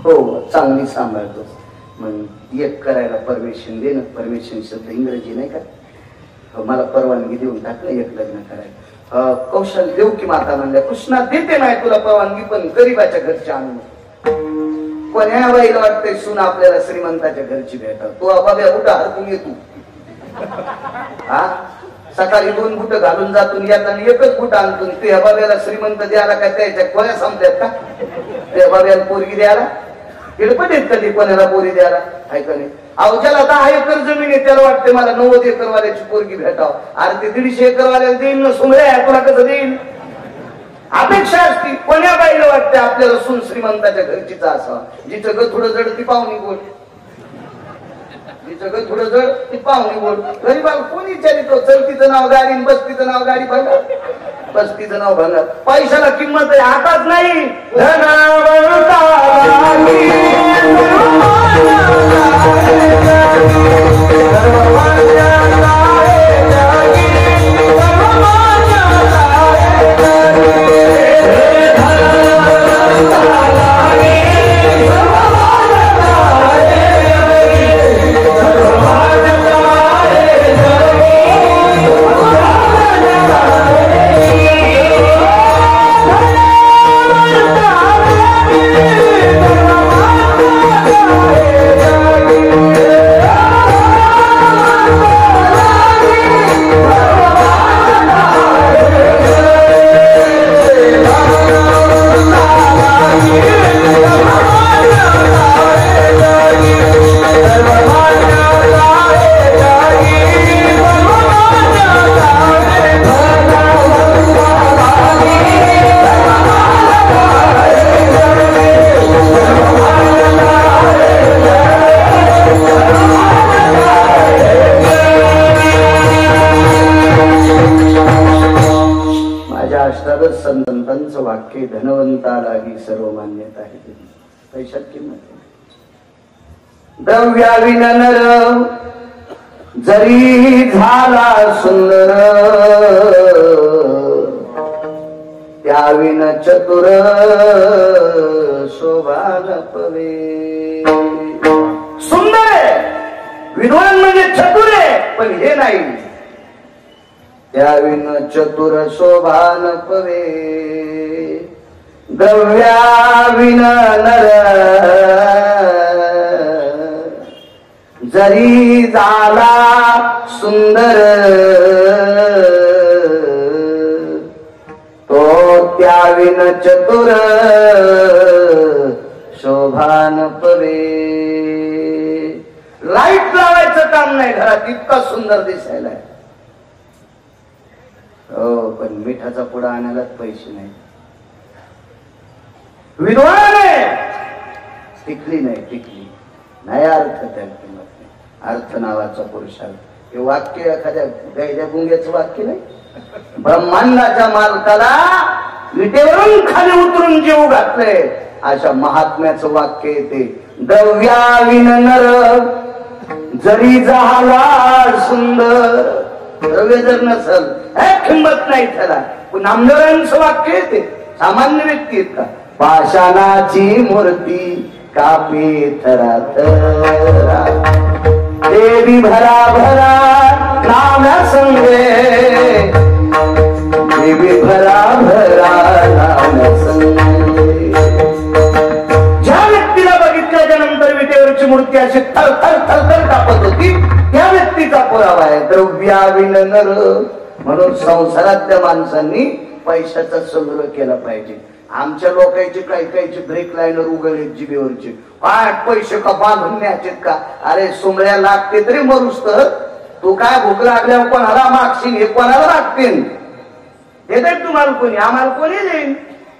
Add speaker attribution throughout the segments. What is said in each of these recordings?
Speaker 1: हो चांगली सांभाळतो. मग एक करायला परमिशन दे ना. परमिशन शब्द इंग्रजी नाही का. मला परवानगी देऊन टाकलं एक लग्न करायला. कौशल देऊ की माता म्हणल्या. कृष्णा देते नाही तुला परवानगी, पण गरीबाच्या घरच्या आणून. कोण्या बाईला वाटतंय सून आपल्याला श्रीमंताच्या घरची भेटा. तू बाब्या बुटा हरकून येतो. हा सकाळी 2 बुट घालून जातून येताना एकच बुट आणतून. त्या बाब्याला श्रीमंत द्यायला काय त्याच्या खोया संपल्यात का? त्या बाब्याला पोरगी द्यायला किडपट येत कधी कोणाला पोरी द्यायला आहे का नाही. अवजाला 10 एकर जमीन आहे, त्याला वाटते मला 90 एकर वाल्याची पोरगी भेटाव. अरे ते 150 एकर वाल्याला देईन ना. सुमऱ्या तुला कसं देईन. अपेक्षा असती. कोण्या बाईला वाटते आपल्याला सून श्रीमंताच्या घरचीचा असावा. जिचं ग थोडं जड ती पाहुणी गोड. जिचं ग थोडं जड ती पाहुणी गोड. गरीबाला कोणी विचारितो. चलतीचं नाव गाडी, बसतीचं नाव गाडी भंगार, बसतीचं नाव भंगार. पैशाला किंमत आहे, हातात नाही. संतांचं वाक्य धनवंताला ही सर्व मान्यता आहे. पैशात किंमत द्रव्याविन नर जरी झाला सुंदर, त्याविन चतुर शोभा नपवे. सुंदर आहे, विद्वान म्हणजे चतुर आहे, पण हे नाही. त्याविन चतुर शोभा नपवे. द्रव्याविन नर जरी झाला सुंदर, तो त्याविन चतुर शोभा नपवे. लाईट लावायचं काम नाही घरात, इतका सुंदर दिसायला. हो, पण मिठाचा पुडा आणायलाच पैसे नाही. विद्वान आहे, टिकली नाही, टिकली नाही. अर्थ त्या किंमत नाही. अर्थ नावाचा पुरुषार्थ. हे वाक्य एखाद्या गायच्या गुंग्याचं वाक्य नाही. ब्रह्मांडाच्या मालकाला विटेवरून खाली उतरून जीव घातले अशा महात्म्याचं वाक्य येते. द्रव्याविन नर जरी झाला सुंदर. द्रव्य जर नसल किंमत नाही त्याला. नामदेवांचं वाक्य येते. सामान्य व्यक्ती आहेत का. पाषाणाची मूर्ती कापे थरा थरा, देवी भरा भरा नाम संगे. देवी भरा भरा नाम संगे. ज्या व्यक्तीला बघितल्याच्या नंतर विटेवरची मूर्ती अशी थर थर थर थर कापत होती, त्या व्यक्तीचा पुरावा आहे. द्रव्याविन नर. म्हणून संसारातल्या माणसांनी पैशाचा संग्रह केला पाहिजे. आमच्या लोकांचे काही काहीचे ब्रेक लाईनर उघडले जिबेवरचे. 8 पैसे का बांधून न्यायचेत का. अरे सोमळ्या लागते तरी मरूस तर. तू काय भूक लागल्यावर कोणाला मागशील, हे कोणाला लागतील. देतात तुम्हाला कोणी, आम्हाला कोणी देईन.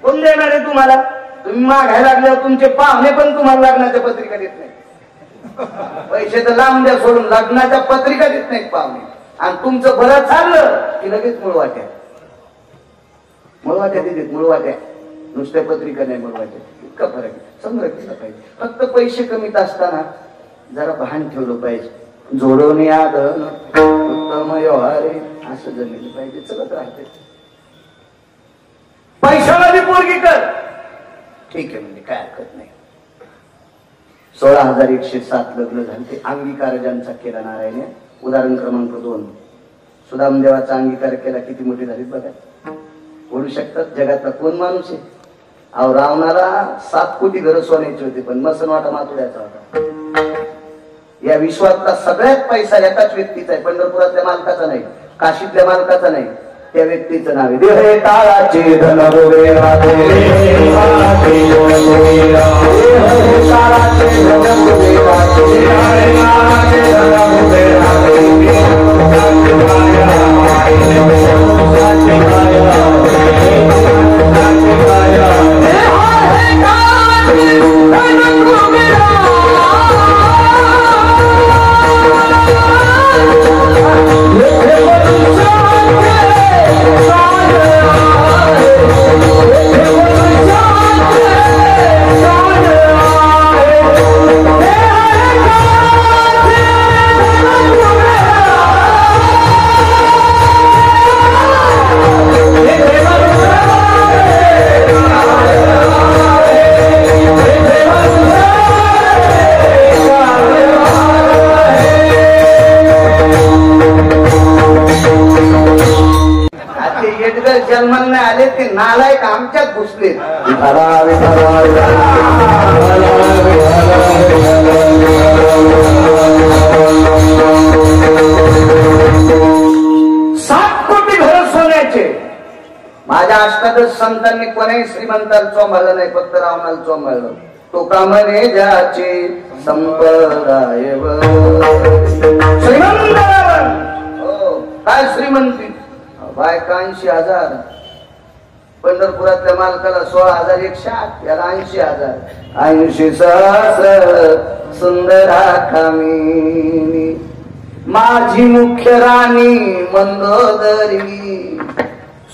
Speaker 1: कोण देणार आहे तुम्हाला. तुम्ही मागायला लागल्यावर तुमचे पाहुणे पण तुम्हाला लग्नाच्या पत्रिका देत नाही. पैसे तर लांब द्या सोडून लग्नाच्या पत्रिका देत नाहीत पाहुणे. आणि तुमचं बरं चाललं की लगेच मुळवाट्या. मुळवाट्या देत, मुळवाट्या. नुसत्या पत्रिका नाही, मुळवाट्या. इतका फरक आहे. संग्रह केला पाहिजे. फक्त पैसे कमीत असताना जरा भान ठेवलं पाहिजे. जोडवणे आदन उत्तम व्यवहार असं जमलं पाहिजे. चलत राहते. पैशावाली पोरगी कर, ठीक आहे, म्हणजे काय हरकत नाही. 16,107 लग्न झाले. ते अंगीकार ज्यांचा केला नारायण. उदाहरण क्रमांक 2, सुदामदेवाचा अंगीकार केला. किती मोठी झाली बघा. बोलू शकतात जगातला कोण माणूस आहे? अहो रावणाला 7 कोटी घरं सोन्याची होती, पण मसनवाटा मातुड्याचा होता. या विश्वातला सगळ्यात पैसा एकाच व्यक्तीचा आहे. पंढरपुरातल्या मालकाचा नाही, काशीतल्या मालकाचा नाही, त्या व्यक्तीचं नाव आहे देह काळाचे धन जन्माला आले ते नालायक आमच्यात घुसले. 7 कोटी घर सोन्याचे. माझ्या अष्टादश संतांनी कोणाही श्रीमंताला चोंबाळलं नाही, फक्त रावणाला चोंबाळलं. तो का म्हणे ज्याचे संप्रदाय श्रीमंत. हो काय श्रीमंती. बायका 80,000. पंढरपुरातल्या मालकाला 16,108, याला 80,000. 80 सहस्र सुंदरा कामिनी माझी मुख्य राणी मंदोदरी.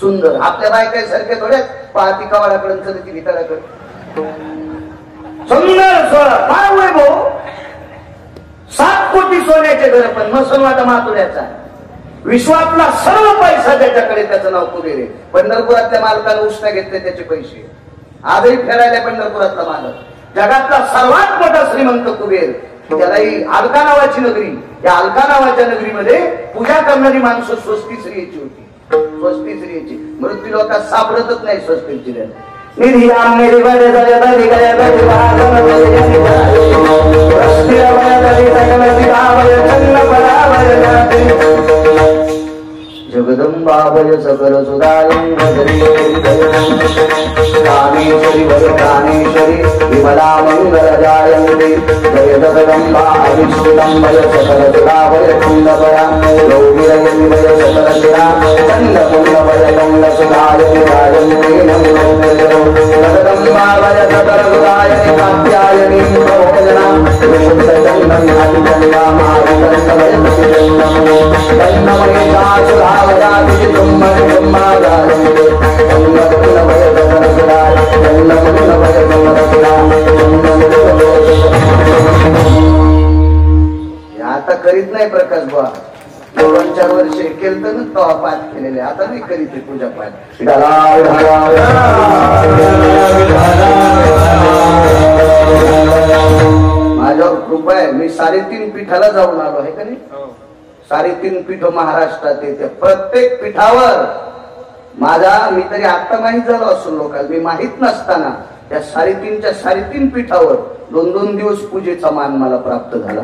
Speaker 1: सुंदर आपल्या बायकासारख्या थोड्या पाहती कवाडाकडे चलती भिकाडाकडे. सुंदर काय वैभव. 7 कोटी सोन्याचे घर, पण मसनवाटा मातुड्याचा. विश्वातला सर्व पैसा त्याच्याकडे, त्याचं नाव कुबेर आहे. पंढरपुरातल्या मालकाने उष्णा घेतले त्याचे पैसे. आजही फेरायला पंढरपुरातला मालक. जगातला सर्वात मोठा श्रीमंत कुबेर. त्यालाही अलका नावाची नगरी. या अलका नावाच्या नगरीमध्ये पूजा करणारी माणसं स्वस्ती स्त्रियेची होती. स्वस्ती स्त्रियेची. मृत्यू लोकात सापडतच नाही स्वस्तीची. जगदंबाभय सकल सुदायंगरी कामेश्वरी वरदानेश्वरी विमला मंगल जायंती. जय जगदंबा अविष्टुदंबय सकल सुदाभय कुंडभया गौरीरयंभय सकल शिरा चंद कुंडभय गंड सुदायनि जायंती. नमो जगदंबाभय सकल सुदायनि कात्यायनी भोजना विशुद्धचंदन हरिचंदा मारुतंडभय सुचंदमो दन्नमये दासुरावजाति तुम्मरि तुम्मागारन्ते तन्नकुलभय सकलसुराय तन्नकुलभय आता करीत नाही प्रकाश बुवा. 2-4 वर्ष केलं तर तेव्हा पाठ केलेले, आता नाही करीत पूजा पाठ. माझ्यावर कृपा आहे. मी 3.5 पीठाला जाऊन आलो आहे का नाही. 3.5 पीठ महाराष्ट्रात येते. प्रत्येक पीठावर माझा, मी तरी आता माहीत झालो असून लोकांना, मी माहित नसताना त्या 3.5च्या 3.5 पीठावर 2-2 दिवस पूजेचा मान मला प्राप्त झाला.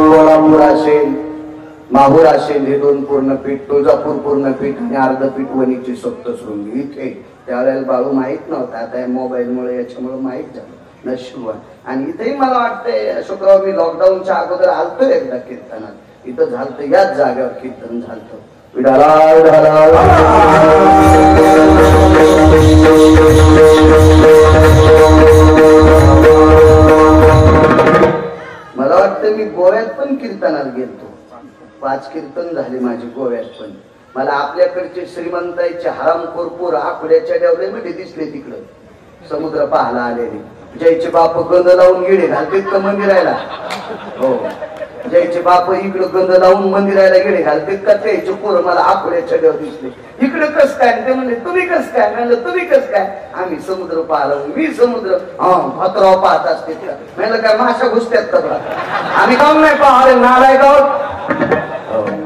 Speaker 1: कोल्हापूर असेल, माहूर असेल, हे 2 पूर्ण पीठ, तुळजापूर पूर्ण पीठ आणि अर्ध पीठ वणीची सप्तशृंगी इथे. त्यावेळेला बाळू माहित नव्हता. आता मोबाईलमुळे याच्यामुळे माहित झालं. नशिब. आणि इथेही मला वाटतंय अशोकराव, मी लॉकडाऊनच्या अगोदर आलतो एकदा कीर्तनात. इथं झालतं, याच जागेवर कीर्तन झालतं. मला वाटतं मी गोव्यात पण कीर्तनात गेलतो. 5 कीर्तन झाले माझे गोव्यात पण. मला आपल्याकडचे श्रीमंताईचे हरामखोर आखुड्याच्या डेवल्यामध्ये दिसले तिकडे समुद्र पाहायला आलेले. जयचे बाप गंध लावून गेले घालतेत का मंदिरायला. हो, जयचे बाप इकडे गंध लावून मंदिरायला गेले घालतेत का. त्याचे पोरं मला आखुड्याच्या डेव दिसले. इकडे कस काय? ते म्हणले तुम्ही कस काय? म्हणलं तुम्ही कस काय? आम्ही समुद्र पाहिला. मी समुद्र भातराव पाहत असते. म्हणलं काय माशा घुसत्यात का? आम्ही काऊन नाही पाहले नालाय गाव.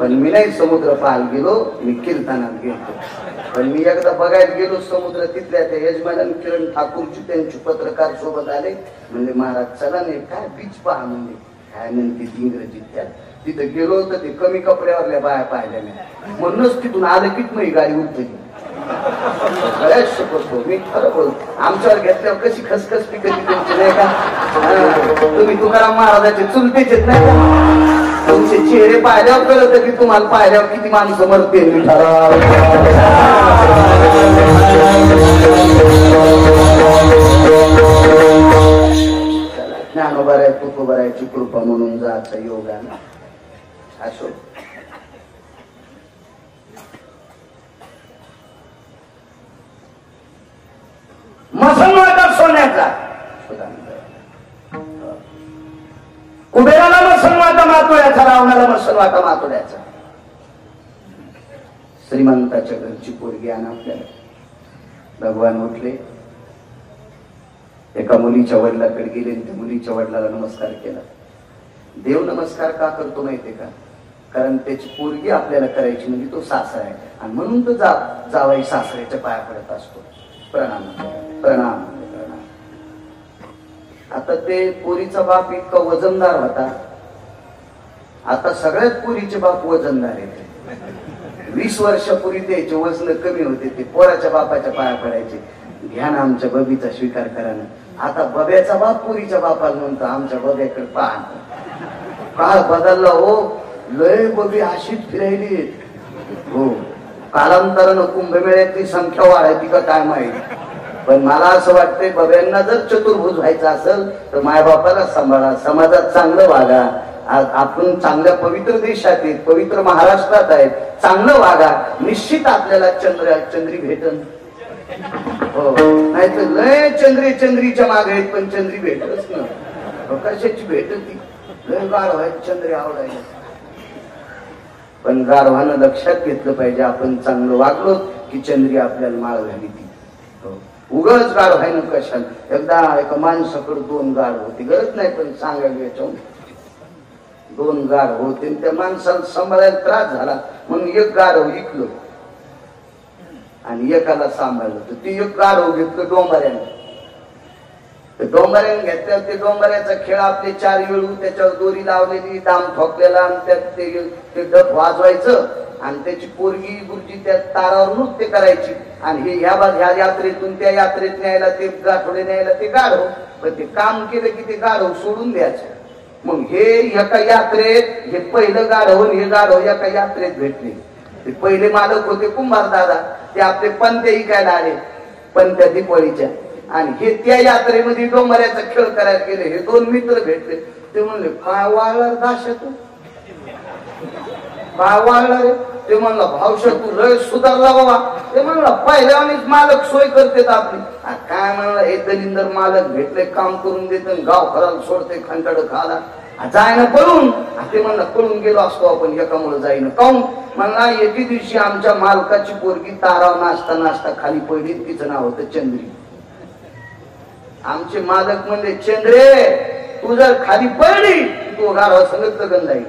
Speaker 1: पण मी नाही समुद्र पाहायला गेलो, मी कीर्तनात गेलो. पण मी एकदा बघायला गेलो समुद्र. तिथल्या त्या यजमान किरण ठाकूरची त्यांची पत्रकार सोबत आले. म्हणजे महाराज चला नाही काय बीच पहा. म्हणजे काय म्हणते इंग्रजीत त्यात. तिथं गेलो तर ते कमी कपड्यावरल्या बाया पाहिल्या नाही. म्हणूनच तिथून आलं कीच नाही गाडी उठली. बऱ्याच शकतो मी खरं बोलतो. आमच्यावर घेतल्यावर कशी खसखस पिकली तुमची नाही का? तुम्ही तुकाराम महाराजाचे चुलतेच येत नाही का? तुमचे चेहरे पाहिल्यावर कळत की तुम्हाला पाहिल्यावर किती माणसं मरते. ज्ञानोबा राय तुकोबा रायची कृपा म्हणून जायचा योगा असो. मसनवाटा सोन्याचा कुबेराला मसनवाटा मातोड्याचा, रावणाला मसनवाटा मातोड्याचा. श्रीमंताच्या घरची पोरगी आण आपल्याला. भगवान उठले, एका मुलीच्या वडिलाकडे गेले. त्या मुलीच्या वडिलाला नमस्कार केला. देव नमस्कार का करतो माहितीये का? कारण त्याची पोरगी आपल्याला करायची म्हणजे तो सासरा आहे. आणि म्हणून तो जावाई सासऱ्याच्या पाया पडत असतो. प्रणाम प्रणाम प्रणाम. आता ते पोरीचा बाप इतका वजनदार होता. आता सगळ्यात पोरीचे बाप वजनदार आहेत. 20 वर्षापूर्वी त्याचे वजन कमी होते. ते पोराच्या बापाच्या पाया पडायचे. घ्या ना आमच्या बबीचा स्वीकार करा ना. आता बब्याचा बाप पोरीच्या बापाला म्हणतो आमच्या बब्याकडे पाहा. काळ बदलला हो. लय बबी अशीच फिरायली हो. कालांतरानं कुंभमेळ्यातली संख्या वाढायची का काय माहिती. पण मला असं वाटतंय बब्यांना जर चतुर्भुज व्हायचं असेल तर मायबापाला सांभाळा, समाजात चांगलं वागा. आपण चांगल्या पवित्र देशात आहेत, पवित्र महाराष्ट्रात आहेत, चांगलं वागा. निश्चित आपल्याला चंद्री भेटन. हो नाही तर लय चंद्रीच्या मागे आहेत पण चंद्री भेटतच ना. कशाची भेटत ती? लय गाढ व्हायची चंद्री आवडायला. पण गाढवानं लक्षात घेतलं पाहिजे आपण चांगलं वागलो की चंद्री आपल्याला माळ घाली ती. उगाच गाढ व्हायनं कशाला. एकदा एका माणसाकडे 2 गाढ होती. गरज नाही पण सांगायला याच्यावर. 2 गाढ होते. त्या माणसाला सांभाळायला त्रास झाला म्हणून एक गाढ विकलं आणि एकाला सांभाळलं. तर ती एक गाढव घेतलं डोंबऱ्याने. डोंबऱ्याने घेतल्यावर ते डोंबऱ्याचा खेळ आपले 4 वेळू त्याच्यावर दोरी लावलेली, दाम ठोकलेला आणि त्यात ते डफ वाजवायचं आणि त्याची पोरगी गुरुजी त्या तारावर नृत्य करायची. आणि हे ह्या यात्रेतून त्या यात्रेत न्यायला ते गाठोडे न्यायला ते गाढव. पण ते काम केलं की ते गाढव सोडून द्यायचं. मग हे एका यात्रेत हे पहिलं गाढव हे गाढव एका यात्रेत भेटले. ते पहिले मालक होते कुंभार दादा. ते आपले पंत्या इकायला आले पंत्या दिपवळीच्या. आणि हे त्या यात्रेमध्ये डोंबऱ्याचा खेळ करायला गेले. हे 2 मित्र भेटले. ते म्हणले काय वाळणार दाशातून काय वाळणार रे? ते म्हणला भावशा तू लय सुधारला बाबा. ते म्हणला पहिल्यानेच मालक सोय करते आपली. काय म्हणला हे दलिंदर मालक भेटले काम करून देत गाव खराला सोडते खंटाड खाला जायना पळून. ते म्हणला पळून गेलो असतो आपण एकामुळे जाईन काऊन. म्हणला एके दिवशी आमच्या मालकाची पोरगी ताराव नाचता नाचता खाली पडली. तिचं नाव होतं चंद्री. आमचे मालक म्हणले चंद्रे तू जर खाली पडली तू गाढवा संगत लग्न जाईल.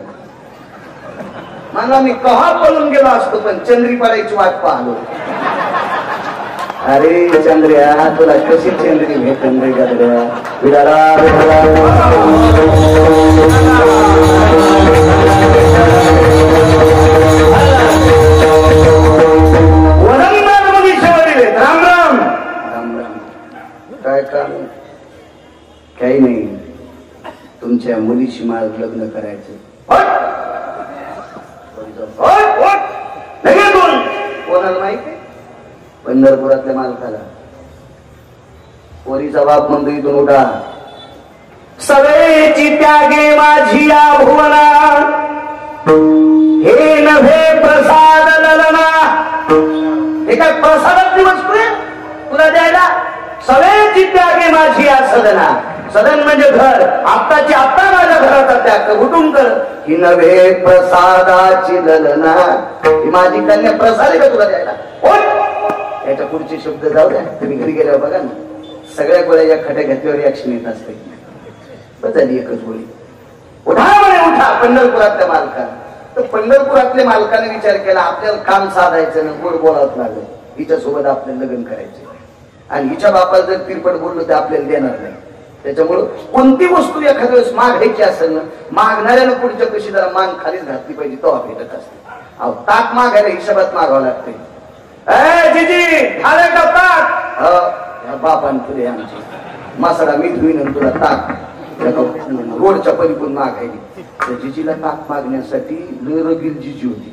Speaker 1: म्हणला मी कहा पळून गेलो असतो पण चंद्री पडायची वाट पाहलो. अरे चंद्र्या तुला कशी चंद्री भेटन रे गद्र्या. राम राम राम राम. काय काम? काही नाही. तुमच्या मुलीशी मला लग्न करायचं. कोणाला माहिती? पंढरपुरातल्या मालकाला. पोरीचा बाप म्हणतो इथून उठा. सगळेची त्यागे माझी या भुवना हे नव्हे प्रसाद ललना. हे काय प्रसादातली वस्तू आहे तुला द्यायला? सगळेची त्यागे माझी या सदना. सदन म्हणजे घर. आत्ताची आत्ता माझ्या घराचा त्याग उठून कर. ही नव्हे प्रसादाची ललना, ही माझी कन्या प्रसाद आहे का तुला द्यायला? याच्या पुढचे शब्द जाऊ द्या, तुम्ही घरी गेल्यावर बघा ना, सगळ्या गोळ्या खट्या घेतल्यावर रिॲक्शन येत असते. बदलली एकच गोळी. उठा म्हणे उठा पंढरपुरातल्या मालकाला. तर पंढरपुरातल्या मालकाने विचार केला आपल्याला काम साधायचं ना, गोड बोलावं लागलं, हिच्यासोबत आपल्याला लग्न करायचे. आणि हिच्या बापाला जर तिरपट बोललो तर आपल्याला देणार नाही. त्याच्यामुळं कोणती वस्तू एखाद्या वेळेस मागायची असेल ना, मागणाऱ्यानं पुढच्या कशी जरा मान खालीच घातली पाहिजे, तो भेटत असते. अहो ताक मागायला हिशोबात मागावं लागते. झालं का ताक? बापान तुले आमची मासडा मी धुईन तुला ताक रोडच्या पलीकडून मागायली. त्या जिजीला ताक मागण्यासाठी रगील जिजी होती.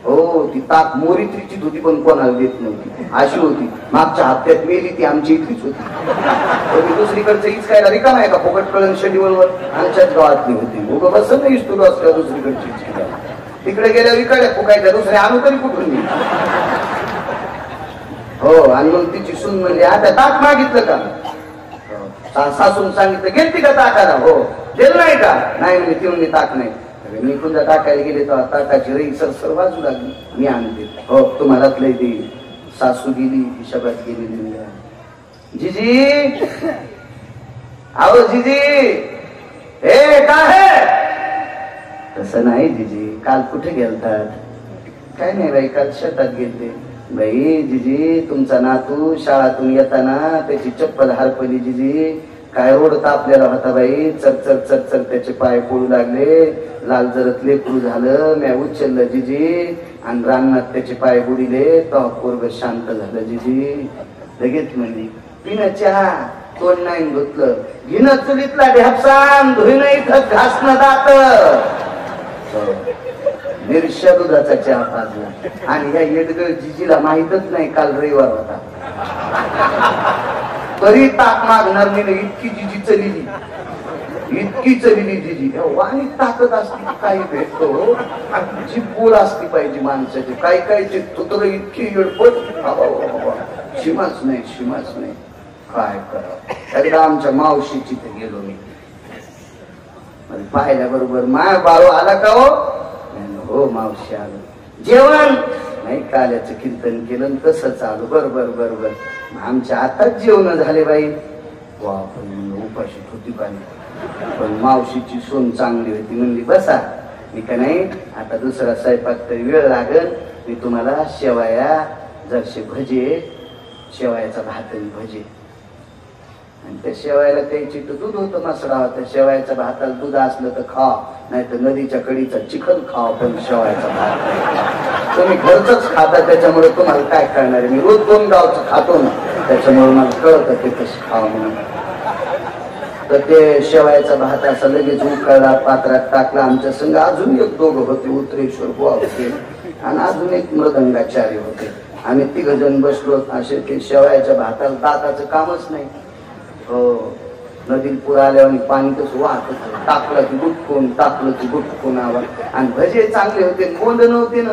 Speaker 1: हो ती ताक मोरीत्रीचीच होती पण कोणाला देत नव्हती, अशी होती. मागच्या हप्त्यात मेली ती आमची इथलीच होती. दुसरीकडचं इचकायला रिकाम आहे का? फुकट कळण शेड्यूलवर आमच्याच गावातली होती. उगं बस नाही इस्तुलो असल्या दुसरीकडची इचकायला. तिकडे गेल्या विकाड्या फुकायच्या, दुसऱ्या आणू तरी कुठून मी. हो आणि मग तिची सून म्हणली आता ताक मागितलं का? सासून सांगितलं गेलती का ताकाला? हो. दिलं नाही का? नाही म्हणजे ती म्हणली ताक नाही. मी तुझ्या टाकायला गेले तर ताकाची रई सरसर वाजू लागली. मी आणते. हो तुम्हालाच लय देईल. सासू गेली हिशोबात गेली. जिजी आओ जिजी, हे काय? तसं नाही जिजी, काल कुठे गेलतात? काय नाही बाई, काल शेतात गेलते. बाई जिजी तुमचा नातू शाळातून येताना त्याची चप्पल हरपली. जिजी काय ओढता आपल्याला होता बाई. चरचर चरचर त्याचे पाय पडू लागले. लाल जरत लेकरू झालं. म्या उचललं जिजी आणि रानात त्याचे पाय बुडिले. तो पोरग शांत झालं. जिजी लगेच म्हणली पिणं चहा, तोंड नाही धुतलं, घेणं चुलीतला ढ्यापसान, धुईन इथं घासणं दात. निर्षा दुधाचा चहा पाजला. आणि या येडगळ जिजीला माहितच नाही काल रविवार होता. तरी ताक मागणार नाही. इतकी जिजी चलिली, इतकी चलिली जिजी. वाणी ताकद असते काही भेटतो. जी बोल असली पाहिजे माणसाची. काही काहीचे तुतर इतकी येडपट, शिमाच नाही शिमाच नाही. काय करा. एकदा आमच्या मावशीची ते गेलो मी. पाहिल्या बरोबर माय बाळू आला का? हो मावशी आलो. जेवण नाही, काल्याचं कीर्तन केलं तसंच आलो. बरोबर बरोबर. आमच्या आताच जेवण झाले बाई. वा पण उपाशी होती बाई. पण मावशीची सून चांगली होती. म्हणली बसा. मी का नाही आता दुसरा स्वयंपाक तरी वेळ लागल. मी तुम्हाला शेवाया जरसे भजे, शेवायाचा भात आणि भजे. आणि त्या शेवायला त्याची तर दूध होतं मसरा होता. शेवायच्या भाताला दूध असलं तर खाव, नाही तर नदीच्या कडीचा चिखल खाव, पण शेवायचा भात तुम्ही घरच खाता. त्याच्यामुळे तुम्हाला काय करणार आहे? मी रोज 2 गावचं खातो ना, त्याच्यामुळे मला कळतं ते कसं खाव म्हणून. तर ते शेवायचा भात असा लगेच उकळला, पात्रात टाकला. आमच्या संग अजून एक दोघं होते, उत्तरेश्वर बुवा होते आणि अजून एक मृदंगाचार्य होते. आम्ही 3 जण बसलो. असे ते शेवायच्या भाताला दाताचं कामच नाही. हो नदीत पूर आल्यावर पाणी कसं वाहत टाकलं की गुटकून, टाकलं की गुटकून आवाज. आणि भजे चांगले होते, बोंड नव्हते ना.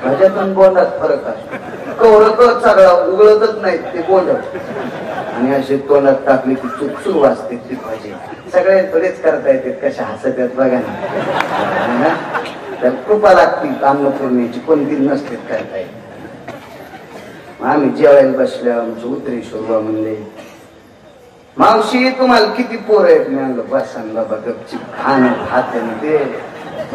Speaker 1: भज्यातून बोंडात फरक आहे. कवरत सगळा उघडतच नाहीत ते बोंड. आणि असे तोंडात टाकले की चुकचूक वाजते ती भजे. सगळे थोडेच करता येतात. कशा हसत आहेत बघा ना. तर कृपा लागतील अन्नपूर्णेची, कोणती नसते करता येत. आम्ही जेवायला बसल्या. आमचं उत्तरेश्वर म्हणले मावशी तुम्हाला किती पोर आहेत? मी आणलं बसान बाबा गपची खाणं खात ते.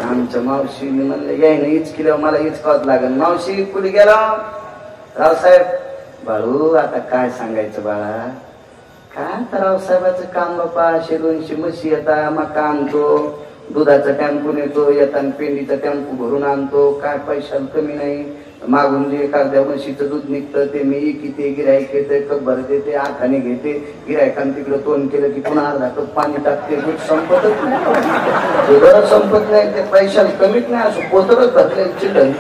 Speaker 1: आमच्या मावशीने म्हणलं याय ना इचकिल्यावर मला इचकावत लागेल. मावशी कुठे गेला? रावसाहेब. बाळू आता काय सांगायचं बाळा, काय आता रावसाहेबाचं काम बापा. 100-200 म्हशी येता, मका आणतो, दुधाचा टेम्पो नेतो, येताना पेंडीचा टेम्पो भरून आणतो. काय पैशाला कमी नाही. मागून जे एखाद्या म्हशीचं दूध निघतं ते मी किती गिरायक येते, कप भर देते, आखाने घेते. गिरायकान तिकडे तोंड केलं की पुन्हा अर्धा कप पाणी टाकते. दूध संपतच नाही, दुधाला संपत नाही. ते पैशाला कमीच नाही. असं पोतरच घातलं चिडलं.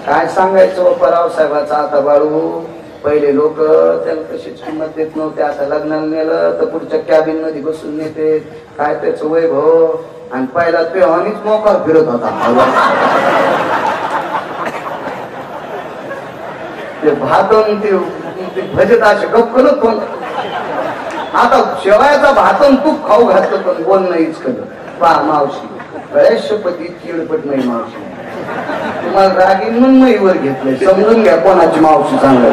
Speaker 1: काय सांगायचं बाप्पा रावसाहेबाचा. आता बाळू पहिले लोक त्याला कशीच किंमत देत नव्हते. आता लग्नाला नेलं तर पुढच्या कॅबिन मध्ये बसून नेते. काय त्याचं वैभव. आणि पहिला पेहानीच मोकार फिरत होता. ते भातून ते भजत असे गप्प पण आता शेवयाचा भातन तूप खाऊ घातलं पण बोल नाहीच केलं. पा मावशी गळ्याशपती चिडपट नाही मावशी. तुम्हाला रागीन म्हणून मईवर घेतलंय, समजून घ्या कोणाची मावशी चांगलं.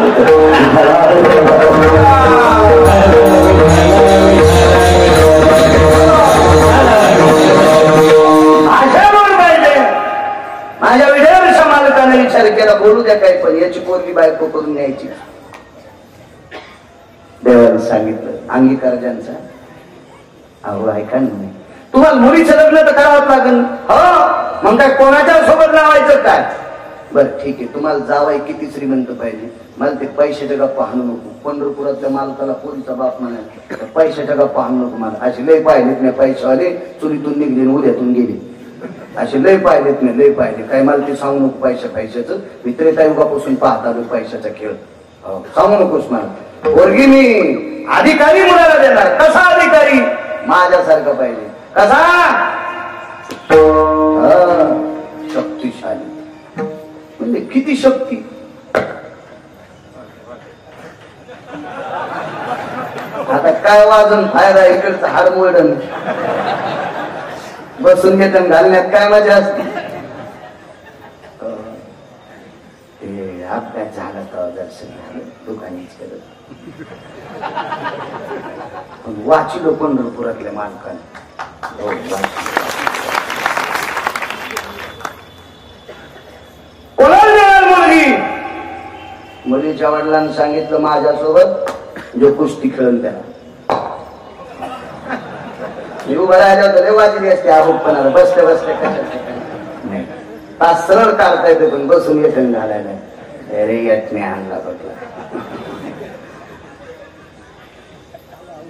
Speaker 1: माझ्या विजयापेक्षा मालकाने विचार केला बोलू द्या काही पण याची पोरगी बायको करून न्यायची. देवाने सांगितलं अंगीकार ज्यांचा. अहो ऐका नाही, तुम्हाला मुलीचं लग्न तर करावंच लागेल. हो मग काय कोणाच्या सोबत लावायचं काय? बरं ठीक आहे, तुम्हाला जावाय किती श्रीमंत पाहिजे? मला ते पैशाच्या गप्पा हाणू नको. पंढरपुरातल्या मालकाला पोरीचा बाप म्हणायचा, पैशाच्या गप्पा हाणू नको मला. असे लय पाहिलेत नाही पैशावाले, चुलीतून निघले उद्यातून गेले. असे लय पाहिलेत नाही, लय पाहिले. काय मला ते सांगू नको पैशाचं. मित्र युगापासून पाहत आलो पैशाचा खेळ. सांगू नकोस मला. पोरगी मी अधिकारी मुलाला देणार. कसा अधिकारी? माझ्यासारखा पाहिजे. कसा? शक्तिशाली. म्हणजे किती शक्ती? आता काय वाजून फायदा? इकडचं हार्मोडन बसून घेत घालण्यात काय मजा असते? ते अपघात झाला तर दर्शन झालं दुकानीच करत. पण वाचिलो पंढरपुरातल्या मालकाने. कोणाला देणार मुलगी? मुलीच्या वडिलांनी सांगितलं माझ्यासोबत जो कुस्ती खेळून त्याला. मी उभं राहिलं होतं वाजली असते आबूपणाला. बसल्या बसल्या कशात नाही तास सरळ काढता येते पण बसून येतं घालायला. अरे यात मी आणला बघला.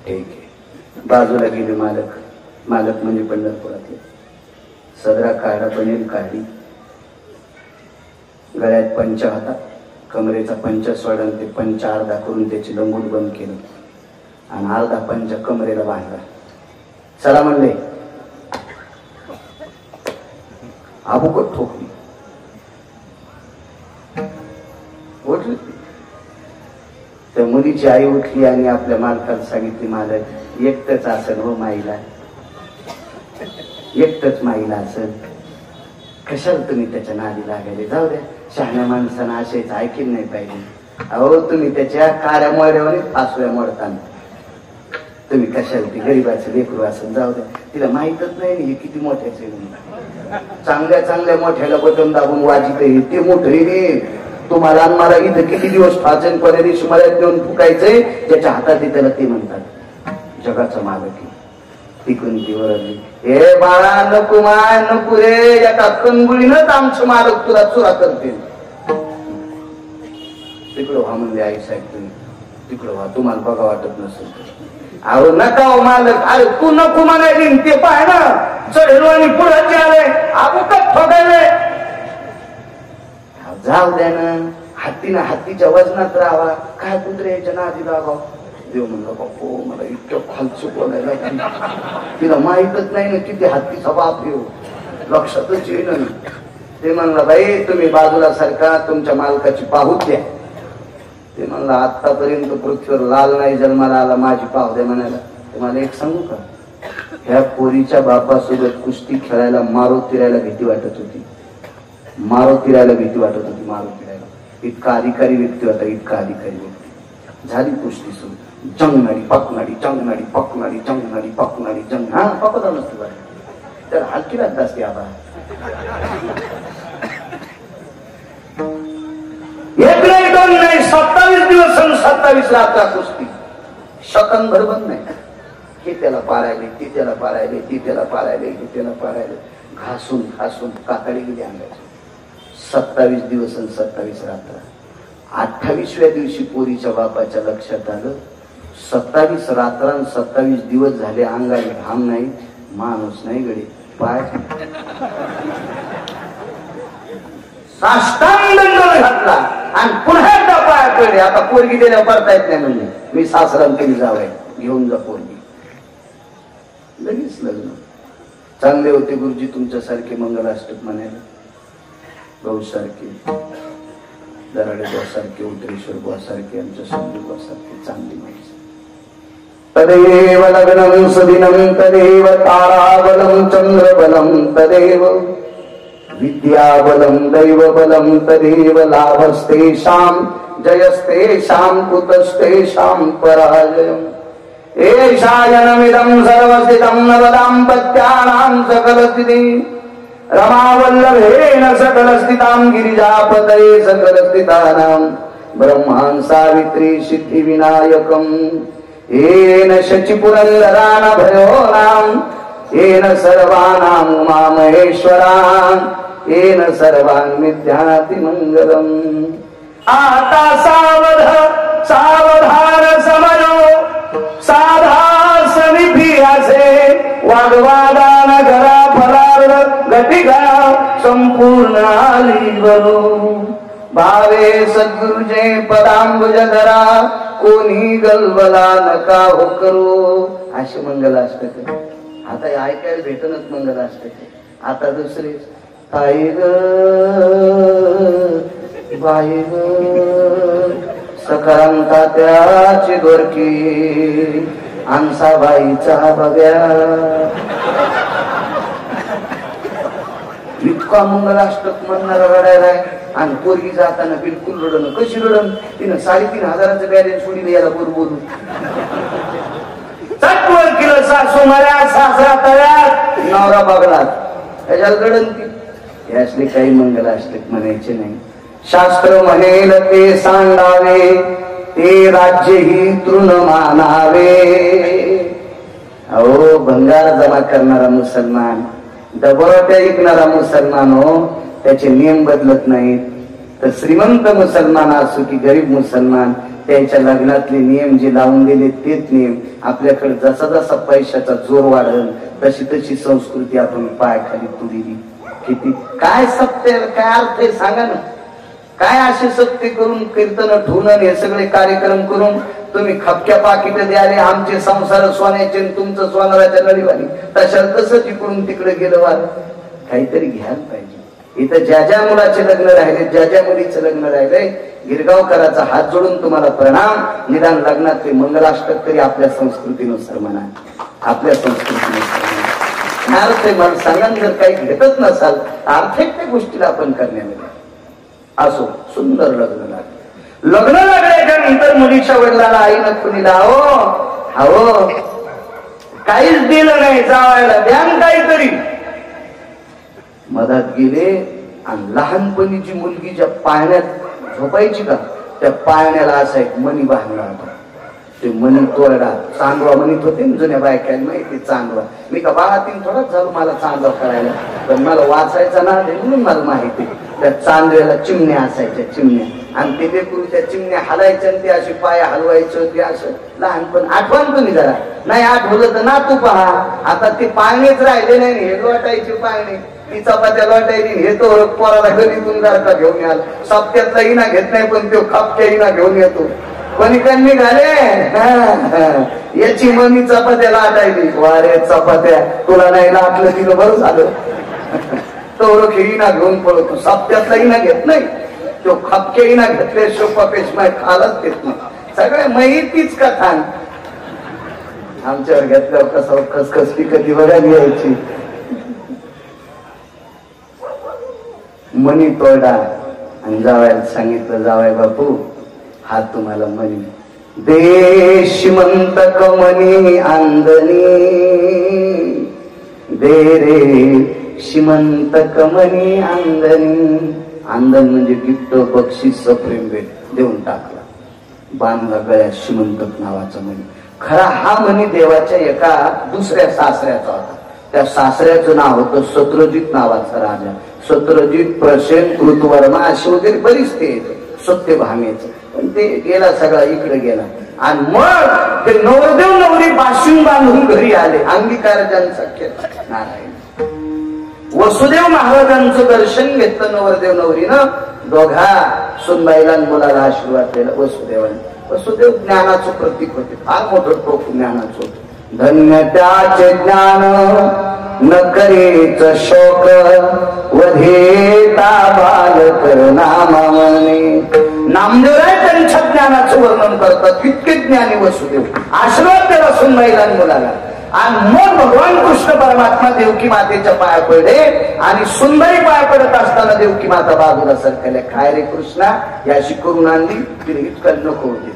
Speaker 1: ठीक आहे, बाजूला गेले मालक. मालक म्हणजे पंढरपुरातले. सदरा काढा पनीर काढली. गळ्यात पंचा होता, कमरेचा पंचा सोडून ते पंचा अर्धा करून त्याची लंगूट बंद केलं आणि अर्धा पंचा कमरेला बांधला. चला म्हणले. आबुकट ठोकली. उठली. तर मुलीची आई उठली आणि आपल्या मालकाला सांगितली मालक एकटच असेल हो माईला, एकटच माईला असेल. कशाला तुम्ही त्याच्या नादी लागायले? जाऊ द्या, शहाण्या माणसानं असेच ऐकले नाही पाहिजे. अहो तुम्ही त्याच्या काळ्या मोड्यावर फासव्या मोडताना. तुम्ही कशाला ती गरीबाचं लेकरू असेल? जाऊ द्या, तिला माहीतच नाही हे किती मोठ्याच आहे. चांगल्या चांगल्या मोठ्याला बटन दाबून वाजित ते मोठं. तुम्हाला मला इथं किती दिवस फाचन पर्या दिवशी मला देऊन फुकायचंय. त्याच्या हातात त्याला ते म्हणतात जगाचा मालक. तिकून ती वरली. हे बाळा नको माय नको रे, एका कणगुळीनच आमचं मालक तुला चुरा करतील. तिकडं व्हा म्हणजे आई साहेब तुम्ही तिकडं व्हा, तुम्हाला बघा वाटत नसेल. अहो नका हो मालक. अरे तू नको म्हणायली ते पाय ना चढलो आणि पुढे आले आबुकट ठोकायले. जाऊ द्या ना, हत्तीनं हत्तीच्या वजनात राहावा. काय कुत्र्याच्या नादी लागाव? देव म्हणलं बापो मला इतकं खालचं बोलायला. तिला माहीतच नाही ना किती हत्तीचा बाप येऊ. लक्षातच येईन. ते म्हणलं बाई तुम्ही बाजूला सारखा तुमच्या मालकाची पाहूच द्या. ते म्हणलं आतापर्यंत पृथ्वीवर लाल नाही जन्माला आला माझी पाहू द्या म्हणायला. तुम्हाला एक सांगू का, ह्या पोरीच्या बापासोबत कुस्ती खेळायला मारो फिरायला भीती वाटत होती. मारो फिरायला भीती वाटत होती. मारो फिरायला इतका अधिकारी व्यक्ती होता, इतका अधिकारी व्यक्ती. झाली कुस्ती सुरू. जंगणारी पकणारी जंगणारी पकणारी जंगणारी पकणारी जंग. हा पकत नसते तर हलकी राहत असते. आबा एक नाही दोन नाही 27 दिवस आणि 27 रात्र कुस्ती. शकनभर बंद नाही. हे त्याला पारायले, ती त्याला पारायले, ती त्याला पारायले, हे त्याला पारायले. घासून घासून कातडी गेली अंगाची. 27 दिवस आणि 27 रात्र. 28व्या दिवशी पोरीच्या बापाच्या लक्षात आलं 27 रात्र आणि 27 दिवस झाले अंगाने घाम नाही, माणूस नाही गडे पाय. साष्टांग दंड घातला आणि पुन्हा एकदा पाया पडले. आता पोरगी देण्या पडता येत नाही म्हणजे मी सासरान कधी जावाय घेऊन जा पोरगी. लगेच लग्न. चांगले होते गुरुजी तुमच्यासारखे मंगलाष्टक म्हणायला. गौ सारखे, दराडे बुवा सारखे, उतरेश्वर बुवा सारखे, आमच्या संजू बुवा सारखे चांगली माणसं. तदेव लग्नं सुदिनं तदेव ताराबलं चंद्रबलं तदेव विद्याबलं दैवबलं तदेव लाभस्तेषां जयस्तेषां कुतस्तेषां पराजयम् एषायनमिदं सर्वस्थितं नवदाम्पत्यानां सकलस्थितिं रमावल्लभेन सकलस्थितां गिरिजापतये सकलस्थितानां ब्रह्मां सावित्री सिद्धिविनायकम् येन शचिपुरन्दरान् भयोनां येन सर्वानां उमामहेश्वरान् येन सर्वान् विद्याति मङ्गलम् आता सावधान समयो साधासनिभियासे वाग्वादान घरा फलार्थ घटिका संपूर्ण आलीवलो भावे सद्गुरुजे पदांबुजधरा कोणी गलबला नका हो करू. अशी मंगलाष्टक आता ऐकायला भेटणच मंगलाष्टक. आता दुसरी ताई ग बाई ग सकारांता त्याची गोरकी आमसाबाईचा बघ्या. इतका मंगलाष्टक म्हणणारा रडायला आणि पोरगी जाताना बिलकुल रडणं. कशी रडण? तिनं 3,500 बॅलेन्स सोडीला याला बरोबर चटवर केलं. सासू मऱ्या सासरा तळ्यात नवरा बघलात त्याच्याला रडण ती. यासले काही मंगलाष्टक म्हणायचे नाही. शास्त्र म्हणेल ते सांगावे ते राज्य ही तृण मानावे. अहो भंगार जमा करणारा मुसलमान डबोट्या ऐकणारा मुसलमान हो त्याचे नियम बदलत नाहीत. तर श्रीमंत मुसलमान असो की गरीब मुसलमान त्याच्या लग्नातले नियम जे लावून दिले तेच नियम आपल्याकडे जसा जसा पैशाचा जोर वाढेल तशी तशी संस्कृती आपण पायाखाली तुडली. किती काय सत्य काय अर्थ आहे सांगा ना. काय असे सत्य करून कीर्तन ठेवून हे सगळे कार्यक्रम करून तुम्ही खपक्या पाकिट द्याले आमचे संसार सोन्याचे तुमचं सोनाराच्या नळीवाणी तशा तसंच इकडून तिकडे गेलं वार. काहीतरी घ्यायला पाहिजे. इथं ज्या ज्या मुलाचे लग्न राहिले ज्या ज्या मुलीचं लग्न राहिलंय गिरगावकराचा हात जोडून तुम्हाला प्रणाम. निदान लग्नातले मंगलाष्टक तरी आपल्या संस्कृतीनुसार म्हणा. आपल्या संस्कृतीनुसार अर्थ मला सांगा. जर काही भेटत नसाल आर्थिक त्या गोष्टीला आपण करण्यामध्ये असो. सुंदर लग्न लागलं. लग्न लागल्याच्या नंतर मुलीच्या वडिलाला आईनं कुणीला हो काहीच दिलं नाही जावायला द्यान काहीतरी. मधात गेले आणि लहानपणीची मुलगी ज्या पाळण्यात झोपायची का त्या पाळण्याला असा एक मणी बांधला होता. ते मणी तोरडा चांदवा म्हणत होते जुन्या बायकांना माहिती चांदवा. मी का 12-3 थोडाच झालो मला चांदवा करायला पण मला वाचायचा ना म्हणून मला माहिती. त्या चांदव्याला चिमण्या असायच्या चिमण्या आणि ते लेकरू त्या चिमण्या हलायच्या आणि ते असे पाय हलवायचं ते असं लहानपण आठवण तुम्ही जरा नाही आठवलं तर ना तू पहा. आता ते पाळणेच राहिले नाही हे लोटायचे पाळणे ती चपात्या लोटायची हे तो पोराला गणितून का घेऊन याल. सप्त्यातला इना घेत नाही पण तो खापक्या इना घेऊन येतो. कोणी कणी घाले याची मनी चपात्या लाटायली. वारे चपात्या तुला नाही लाटलं तिला बरं झालं. तो इना घेऊन पळतो. सप्त्यातला इना घेत नाही तो खपक्या इना घेतले शोपापेश माय खालच घेत नाही. सगळ्या माहितीच कथा आमच्यावर घेतल्यावर कसं खसखसली कधी बघायला यायची. मनी तोडा आणि जावायला सांगितलं जावाय बापू हा तुम्हाला मनी दे श्रीमंतक मनी अंगणी दे रे श्रीमंतक मनी अंगणी. अंगण म्हणजे गिफ्ट बक्षीस प्रेम भेट देऊन टाकला. बांधला गळ्यात श्रीमंतक नावाचा मनी. खरा हा मनी देवाच्या एका दुसऱ्या सासऱ्याचा होता. त्या सासऱ्याचं नाव होतं सत्रजित नावाचा राजा. सत्रजित प्रसेन कृतवर्मा असे वगैरे बरीच ते सत्यभामेच पण ते गेला सगळा इकडे गेला. आणि मग ते नवरदेव नवरी बाशिंग बांधून घरी आले. अंगीकाराच्या केला नारायण. वसुदेव महाराजांचं दर्शन घेतलं नवरदेव नवरीनं. दोघा सुनबाईला मुलाला आशीर्वाद दिला वसुदेवाने. वसुदेव ज्ञानाचं प्रतीक होते. फार मोठं टोक ज्ञानाचं होतं. धन्य त्याचे ज्ञान न करीच शोक वधेता बालक नामाने. नामदेवराय त्यांच्या ज्ञानाचं वर्णन करतात. इतके ज्ञानी वसुदेव, आशीर्वाद त्याला सुनबाईला मुलाला. आणि मग भगवान कृष्ण परमात्मा देवकी मातेच्या पाया पडले आणि सुनबाई पाया पडत असताना देवकी माता बाजूला सरकल्या. काय रे कृष्णा, याशी करून आणली, तिने इतका नको होते,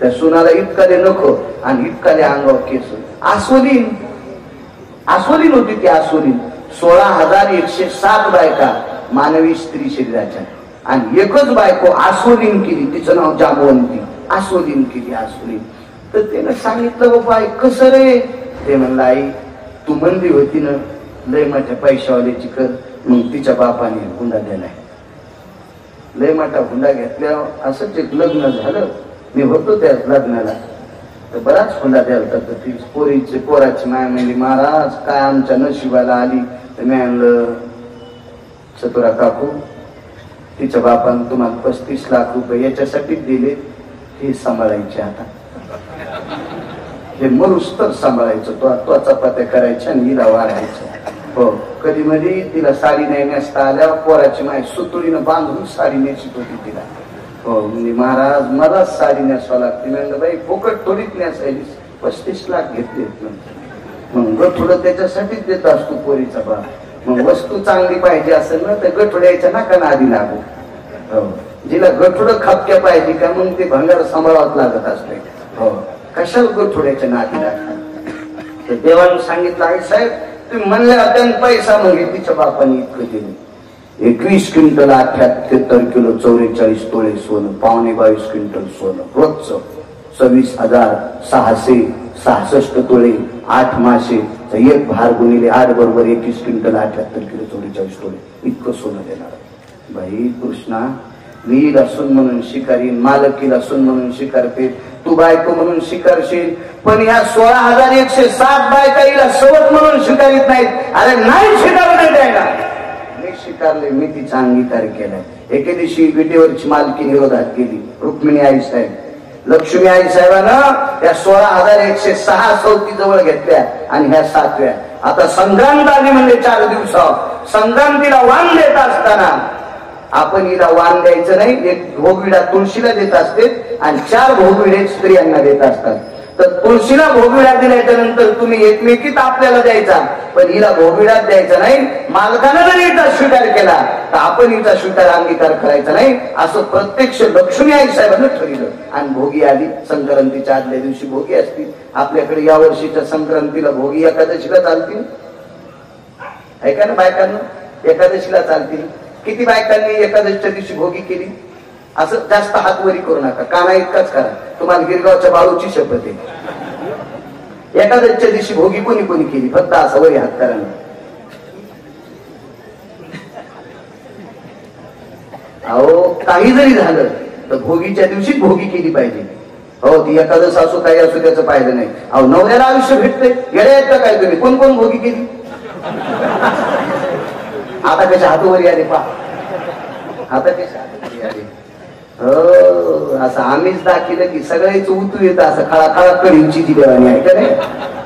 Speaker 1: त्या सुनाला इतकाले नको आणि इतकाले अंगावर केस. आस्वलीन होती ती. आस्वलीन 16,107 बायका मानवी स्त्री शरीराच्या आणि एकच बायको आस्वलीन केली, तिचं नाव जांबवंती. आस्वलीन केली, आस्वलीन. तर त्यानं सांगितलं बाबा आई कसं रे. ते म्हणलं आई तू म्हणली होती ना लय मोठ्या पैशावाल्याची कर. मग तिच्या बापाने हुंडा दिलाय, लय मोठा हुंडा घेतल्यावर असंच एक लग्न झालं. मी होतो त्या लग्नाला, तर बराच हुंडा द्यायला. तर ती पोराची माय म्हणली महाराज काय आमच्या नशिबाला आली. तर मी आणलं चतुरा काकू तिच्या बापानं तुम्हाला 35 लाख रुपये याच्यासाठीच दिले, हे सांभाळायचे. आता हे मरुस तर सांभाळायचं, तो चपात्या करायच्या आणि हिला वाढायचं. हो, कधी मध्ये तिला साडी नाही नेसता आल्या, पोराची माय सुतुळीनं बांधून साडी नेसत होती तिला. हो म्हणजे महाराज मलाच साडी नेसवा लागते. म्हणलं बाई फुकट थोडीच नेसायली, 35 लाख घेतले. मग गठुडं त्याच्यासाठीच देत असतो पोरीचा बा. मग वस्तू चांगली पाहिजे असेल ना तर गठुड्याच्या नाका ना आधी लागू. हो, जिला गठुडं खापक्या पाहिजे का मग ते भंगार सांभाळावं लागत असते. हो, कशाला गठुड्याच्या नादी लागतात. तर देवानं सांगितलं आई साहेब तुम्ही म्हणल्या त्यानं पैसा मग तिच्या बापाने इतकं दिलं. 21 क्विंटल 78 किलो 44 तोळे सोनं, 22.5 क्विंटल सोनं रोजचं, 26,666 तोळे, 8 मासे, एक भार गुणिले 8 बरोबर 21 क्विंटल 78 किलो 44 तोळे इतकं सोनं देणार. बाई कृष्णा मी लसूण म्हणून शिकारीन, मालकीला सून म्हणून शिकारते, तू बायको म्हणून शिकारशील, पण या 16,107 बायका हिला सवत म्हणून स्वीकारित नाहीत. अरे नाही स्वीकारत नाही द्यायला. मी स्वीकारले, मी तिचा अंगीकार केलाय. एके दिवशी विटेवरची मालकी विरोधात गेली. रुक्मिणी आई साहेब, लक्ष्मी आई साहेबांना त्या 16,106 सवती जवळ घेतल्या आणि ह्या 7व्या. आता संक्रांत आली म्हणजे 4 दिवसावर संक्रांतीला वाण देत असताना आपण हिला वाण द्यायचं नाही. एक भोगविडा तुळशीला देत असते आणि 4 भोगविडे स्त्रियांना देत असतात. तर तुळशीला भोगविडा दिल्याच्या नंतर तुम्ही एकमेकीत आपल्याला द्यायचा, पण हिला भोगविडात द्यायचा नाही. मालकानं जर हिचा स्वीकार केला तर आपण हिचा स्वीकार अंगीकार करायचा नाही, असं प्रत्यक्ष लक्ष्मी आई साहेबांना ठरवलं. आणि भोगी आली. संक्रांतीच्या आदल्या दिवशी भोगी असतील. आपल्याकडे या वर्षीच्या संक्रांतीला भोगी एकादशीला चालतील. ऐका ना बायकांना, एकादशीला चालतील. किती बायकांनी एकादशीच्या दिवशी भोगी केली? असं जास्त हातवरी करू नका, काना इतकाच करा. तुम्हाला गिरगावच्या बाळूची शपथ आहे. एकादशीच्या दिवशी भोगी कोणी कोणी केली? फक्त असं वरी हात करा. अहो काही जरी झालं तर भोगीच्या दिवशी भोगी केली पाहिजे. हो, ती एकादश असो काही असो त्याचं पाहिलं नाही. अहो नवऱ्याला आयुष्य भेटते, गेल्या आहेत का काय तुम्ही? कोण कोण भोगी केली? आता कशा हातवरी आले पा, आता कशा हातवरी आले. हो, असं आम्हीच दाखिलं की सगळ्याच उतू येतं. असं खळाखळा कढीची जी देवानी आहे का नाही.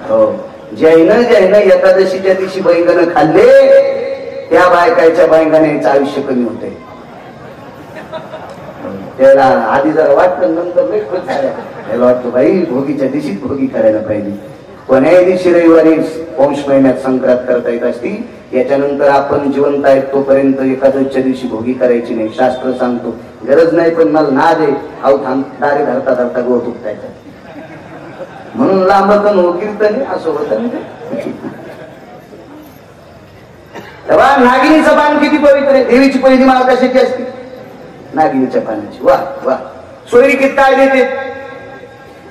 Speaker 1: हो, जैन एकादशीच्या दिवशी बैंगण खाल्ले त्या बायकाच्या बैंगणाचं आयुष्य कमी होते. त्याला आधी जरा वाटलं, नंतर लई खुश झाल्या. त्याला वाटतं बाई भोगीच्या दिवशीच भोगी करायला पाहिजे. कोण्याही दिवशी रविवारी पौष महिन्यात संक्रांत करता येत असती. याच्यानंतर आपण जिवंत आहेत तोपर्यंत एकादशीच्या दिवशी भोगी करायची नाही. शास्त्र सांगतो. गरज नाही पण मला ना दे, अहो थांब, दारे धरता धरता गोत उठतायचा म्हणून लांबतन हो कीर्तन असं होतं. तेव्हा नागिनीचं पान किती पवित्र आहे. देवीची पहिली माळ कशाची असते? नागिनीच्या पानाची. वा वा. सोयरीकीत काय देते?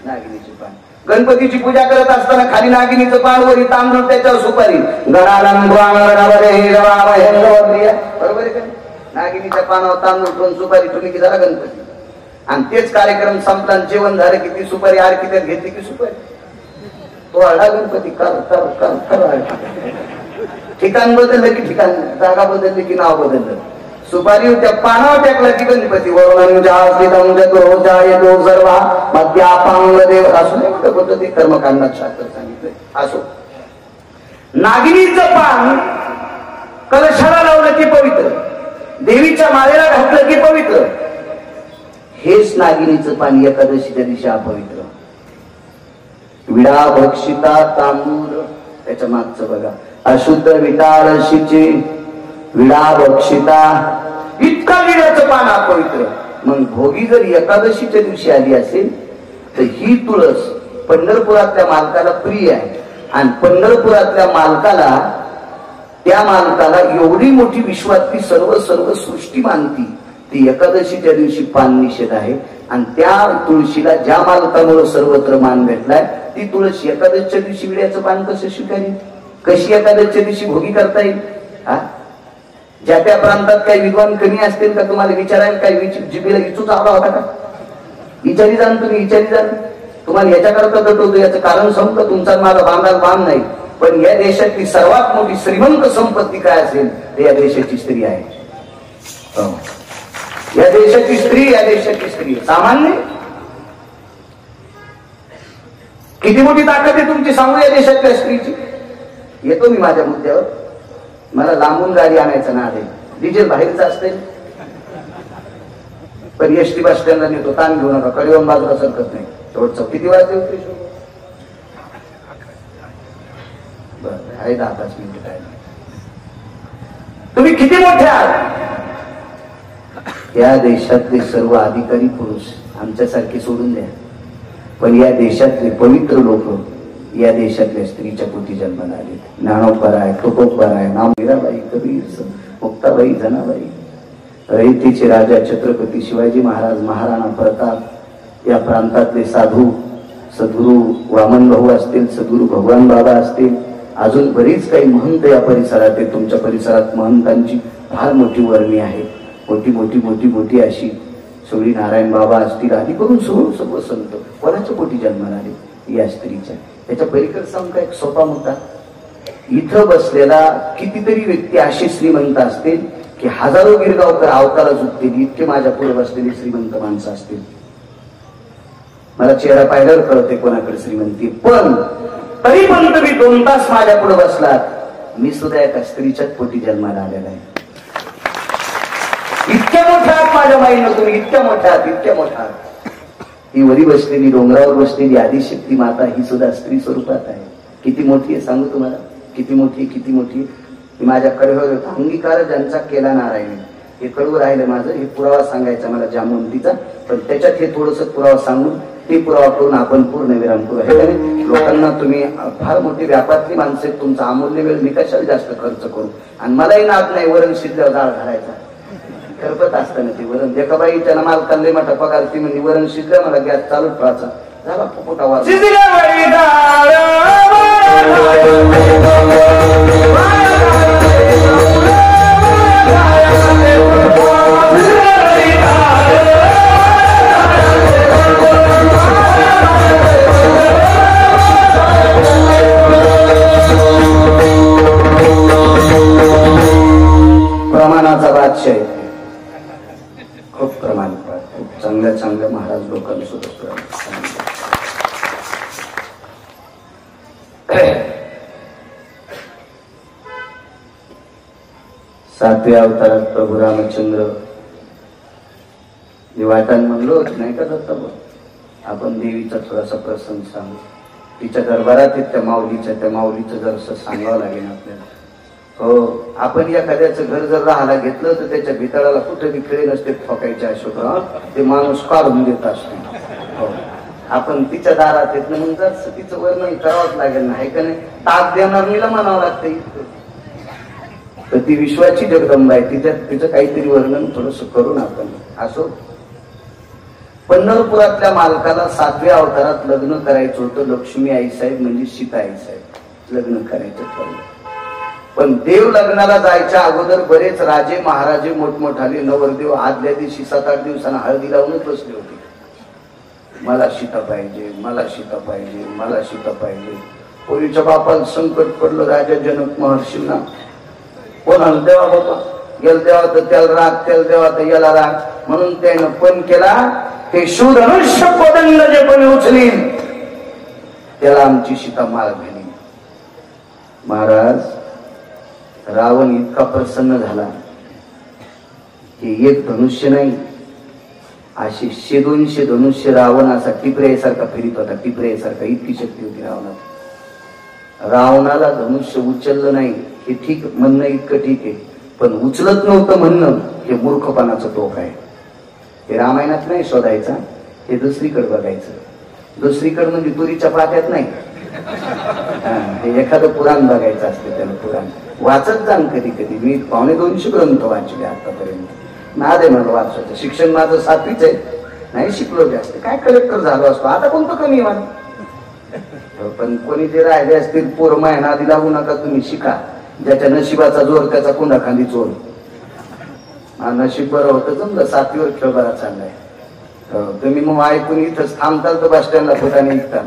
Speaker 1: नागिनीची पान. गणपतीची पूजा करत असताना खाली नागिनीचं पान, वरी तांदूळ, त्याच्यावर सुपारी. बरोबर आहे का? नागिनीच्या पानावर तांदूळ ठेवून सुपारी ठेवली की झाला गणपती. आणि तेच कार्यक्रम संपला, जेवण झालं की ती सुपारी आरकी त्यात घेतली की सुपारी तो आला गणपती. ठिकाण बदललं की ठिकाण, जागा बदलली की नाव बदललं. सुपारी त्या पानावर टाकला की गणपती. वरुण सर्वा मध्यापांग देव असं नाही म्हणत होतं ते कर्मकांडात शास्त्र सांगितलंय. असो, नागिनीचं पान कलशाला लावलं की पवित्र, देवीच्या माळेला घातलं की पवित्र. हेच नागिनीचं पान एकादशीच्या दिवशी अपवित्र. विडा भक्षिता तांदूळ, त्याच्या मागचं बघा, अशुद्ध विटाळशीचे विडा भक्षिता, इतका विड्याचं पान अपवित्र. मग भोगी जर एकादशीच्या दिवशी आली असेल तर ही तुळस पंढरपुरातल्या मालकाला प्रिय आहे, आणि पंढरपुरातल्या मालकाला, त्या मालकाला एवढी मोठी विश्वातली सर्व सृष्टी मानती, ती एकादशीच्या दिवशी पान निषेध आहे. आणि त्या तुळशीला ज्या मालकामुळे सर्वत्र मान भेटलाय, ती तुळशी एकादशीच्या दिवशी विड्याचं पान कसं स्वीकारेल? कशी एकादशीच्या दिवशी भोगी करता येईल? ज्या त्या प्रांतात काही विद्वान कमी असतील का तुम्हाला विचारायला? काही जिबीला इचूच आवडा होता का? विचारी जाण तुम्ही, विचारी जाण. तुम्हाला याच्याकरता दटवतो, याचं कारण सांगतो. तुमचा माझा बांधाल बांध नाही, पण या देशातली सर्वात मोठी श्रीमंत संपत्ती काय असेल ते या देशाची स्त्री आहे. या देशाची स्त्री, या देशाची स्त्री सामान्य. किती मोठी ताकद आहे तुमची सांगू या देशातल्या स्त्रीची. येतो मी माझ्या मुद्द्यावर. मला लांबून गाडी आणायचं ना आहे, डिझेल बाहेरच असते, पण एसटी बस स्टँडला नेतो, ताण घेऊ नका, कडेवून बाजूला सरकत नाही. थोडस किती वाजते होते? बरं आहे 10-5 मिनिटं टाइम. तुम्ही किती मोठे आहात? या देशातले सर्व अधिकारी पुरुष आमच्यासारखे सोडून द्या, पण या देशातले पवित्र लोक या देशातल्या स्त्रीच्या पोटी जन्माला आले. ज्ञानोबराय, तुकोबराय, नाम मीराबाई, कबीर, मुक्ताबाई, जनाबाई, रयतेचे राजा छत्रपती शिवाजी महाराज, महाराणा प्रताप, या प्रांतातले साधू सद्गुरू वामन भाऊ असतील, सद्गुरू भगवान बाबा असतील, अजून बरीच काही महंत या परिसरात आहेत. तुमच्या परिसरात महंतांची फार मोठी वर्णी आहे. मोठी मोठी मोठी मोठी अशी सगळी नारायण बाबा असतील, आधी करून सर्व संत कोणाच्या पोटी जन्माला आले? या स्त्रीच्या. त्याच्या पलीकडे सांगता एक सोपा मुद्दा, इथं बसलेला कितीतरी व्यक्ती अशी श्रीमंत असतील की हजारो गिरगावकर अवतारा चुकतील, इतके माझ्या पुढे बसलेली श्रीमंत माणसं असतील. मला चेहरा पाहिल्यावर कळते कोणाकडे श्रीमंती. पण तरी पण तुम्ही 2 तास माझ्या पुढे बसलात, मी सुद्धा एका स्त्रीच्याच पोटी जन्माला आलेला आहे. इतक्या मोठ्या आहात माझ्या माईनं तुम्ही, इतक्या मोठ्या आहात, इतक्या मोठ्या आहात. ही वरी बसलेली, डोंगरावर बसलेली आदिशक्ती माता ही सुद्धा स्त्री स्वरूपात आहे. किती मोठी आहे सांगू तुम्हाला, किती मोठी, किती मोठी. माझ्याकडे अंगीकार ज्यांचा केला नारायण, हे कडवं राहिलं माझं. हे पुरावा सांगायचा मला जामवंतीचा, पण त्याच्यात हे थोडस पुरावा सांगून ते पुरावा करून आपण पूर्ण विराम करू. हे लोकांना तुम्ही फार मोठी व्यापातली माणसं, तुमचा अमूल्य वेळ मी कशाला जास्त खर्च करू. आणि मलाही नाद नाही वरण शिजल्यावर डाळ घालायचा, करपत असताना ते वरण. एका बाईच्या ना मालकांना मोठा पगार, ती म्हणजे वरण शिजलं, मला गॅस चालू ठेवायचा, झाला फुफुटा वाज. प्रमाणाचा बादशाह आहे, खूप प्रमाण, खूप चांगल्या चांगल्या महाराज लोकांसोबत. सातव्या अवतारात प्रभू रामचंद्र वाटाण म्हणलो होत नाही का दत्ता, आपण देवीचा थोडासा प्रसंग सांगू. तिच्या दरबारात त्या माऊलीचं जरसं सांगावं लागेल आपल्याला. हो, आपण एखाद्याचं घर जर राहायला घेतलं तर त्याच्या भितळाला कुठे विखळे नसते ठोकायचे अशोकराव, ते माणूस काढून देत असतो. हो, आपण तिच्या दारात येत नाही, मग जर तिचं वर्णन करावंच लागेल नाही का नाही. ताक देणार मीला म्हणावं लागतं. तर ती विश्वाची जगदंबा आहे, तिचं काहीतरी वर्णन थोडस करून आपण असो. पंढरपुरातल्या मालकाला 7व्या अवतारात लग्न करायचं होतं. लक्ष्मी आई साहेब म्हणजे सीता आई साहेब लग्न करायचं ठरलं. पण देव लग्नाला जायच्या अगोदर बरेच राजे महाराजे मोठमोठाले नवरदेव आदल्या दिवशी 7-8 दिवसांना हळदी लावूनच बसले होते. मला सीता पाहिजे, मला सीता पाहिजे, मला सीता पाहिजे. पोरीच्या बापाला संकट पडलं राजा जनक महर्षींना. कोणाला देवा बाबा, गेल देवा तर त्याला राग, त्याला देवा तर याला राग, म्हणून त्यानं पण केला हे शूधनुष्य पदंड जे कोणी उचलील त्याला आमची सीता माळ घाली. महाराज, रावण इतका प्रसन्न झाला की एक धनुष्य नाही, अशी 100-200 धनुष्य रावण असा टिपऱ्यासारखा फिरित होता, टिपऱ्यासारखा. इतकी शक्ती होती रावणात. रावणाला धनुष्य उचललं नाही हे ठीक, म्हणणं इतकं ठीक आहे, पण उचलत नव्हतं म्हणणं हे मूर्खपणाचं टोक आहे. हे रामायणात नाही शोधायचा, हे दुसरीकडे बघायचं. दुसरीकडे म्हणजे तुरीच्या पात्यात नाही, हे एखादं पुराण बघायचं असते. त्याला पुराण वाचत जाण. कधी कधी मी 250 ग्रंथ वाचले आतापर्यंत. नाद आहे मला वाचायचं. शिक्षण माझं 7वीच आहे, नाही शिकलो जास्त. काय कलेक्टर झालो असतो, आता कोणतं कमी मला. पण कोणी जे राहिले असतील पोरं माय नादी लागू नका, तुम्ही शिका. ज्याच्या नशिबाचा जोर त्याचा पुन्हा खांदी चोर. नशीब बरं होतं जमलं, 7वीवर खेळ बरा चाललाय. तुम्ही मग ऐकून इथंच थांबताल तर बस स्टँडला फुटाने निघता.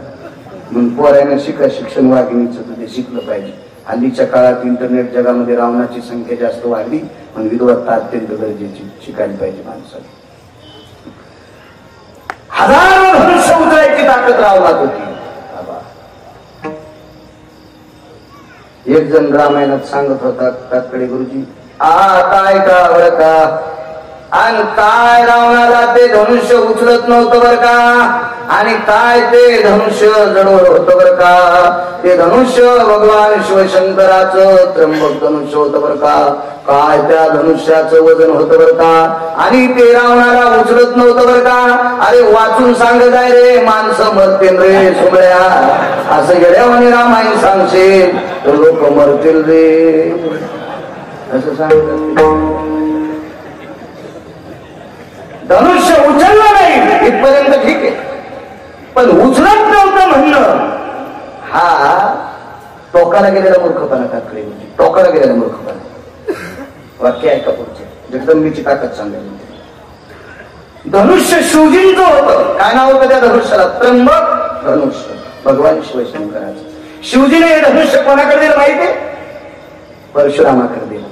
Speaker 1: म्हणून पोरायनं शिका, शिक्षण वाघिणीचं ते शिकलं पाहिजे. हल्लीच्या काळात इंटरनेट जगामध्ये रावणाची संख्या जास्त वाढली, पण विद्वत्ता अत्यंत गरजेची, शिकायला पाहिजे माणसाला. हजारो धनुष्य उचलायची ताकद रावणात होती. एक जण रामायणात सांगत होता तात्कडे गुरुजी, काय का बरं का, आणि काय रावणाला ते धनुष्य उचलत नव्हतं बर का, आणि काय ते धनुष्य जडवत होतं बर का. ते धनुष्य भगवान शिवशंकराचं त्र्यंबक धनुष्य होतं बर का. काय त्या धनुष्याचं वजन होतं बर का, आणि ते रावणाला उचलत नव्हतं बर का. अरे वाचून सांगत आहे रे, माणसं मरतील रे सुमळ्या, असं गेल्याने रामायण सांगशील तर लोक मरतील रे, असं सांगतात. धनुष्य उचललं नाही इथपर्यंत ठीक आहे, पण उचलत नव्हतं म्हणणं हा टोकाला गेलेला मूर्खपणा. तात्कडे टोकाला गेलेला मूर्खपणा. वाक्य ऐका पुढचे, जगदंबीची ताकद सांगायला. धनुष्य शिवजींचं होतं. काय नाव होतं त्या धनुष्याला? त्र्यंबक धनुष्य, भगवान शिवशंकराचं. शिवजीने हे धनुष्य कोणाकडे दिलं माहितीये? परशुरामाकडे दिलं.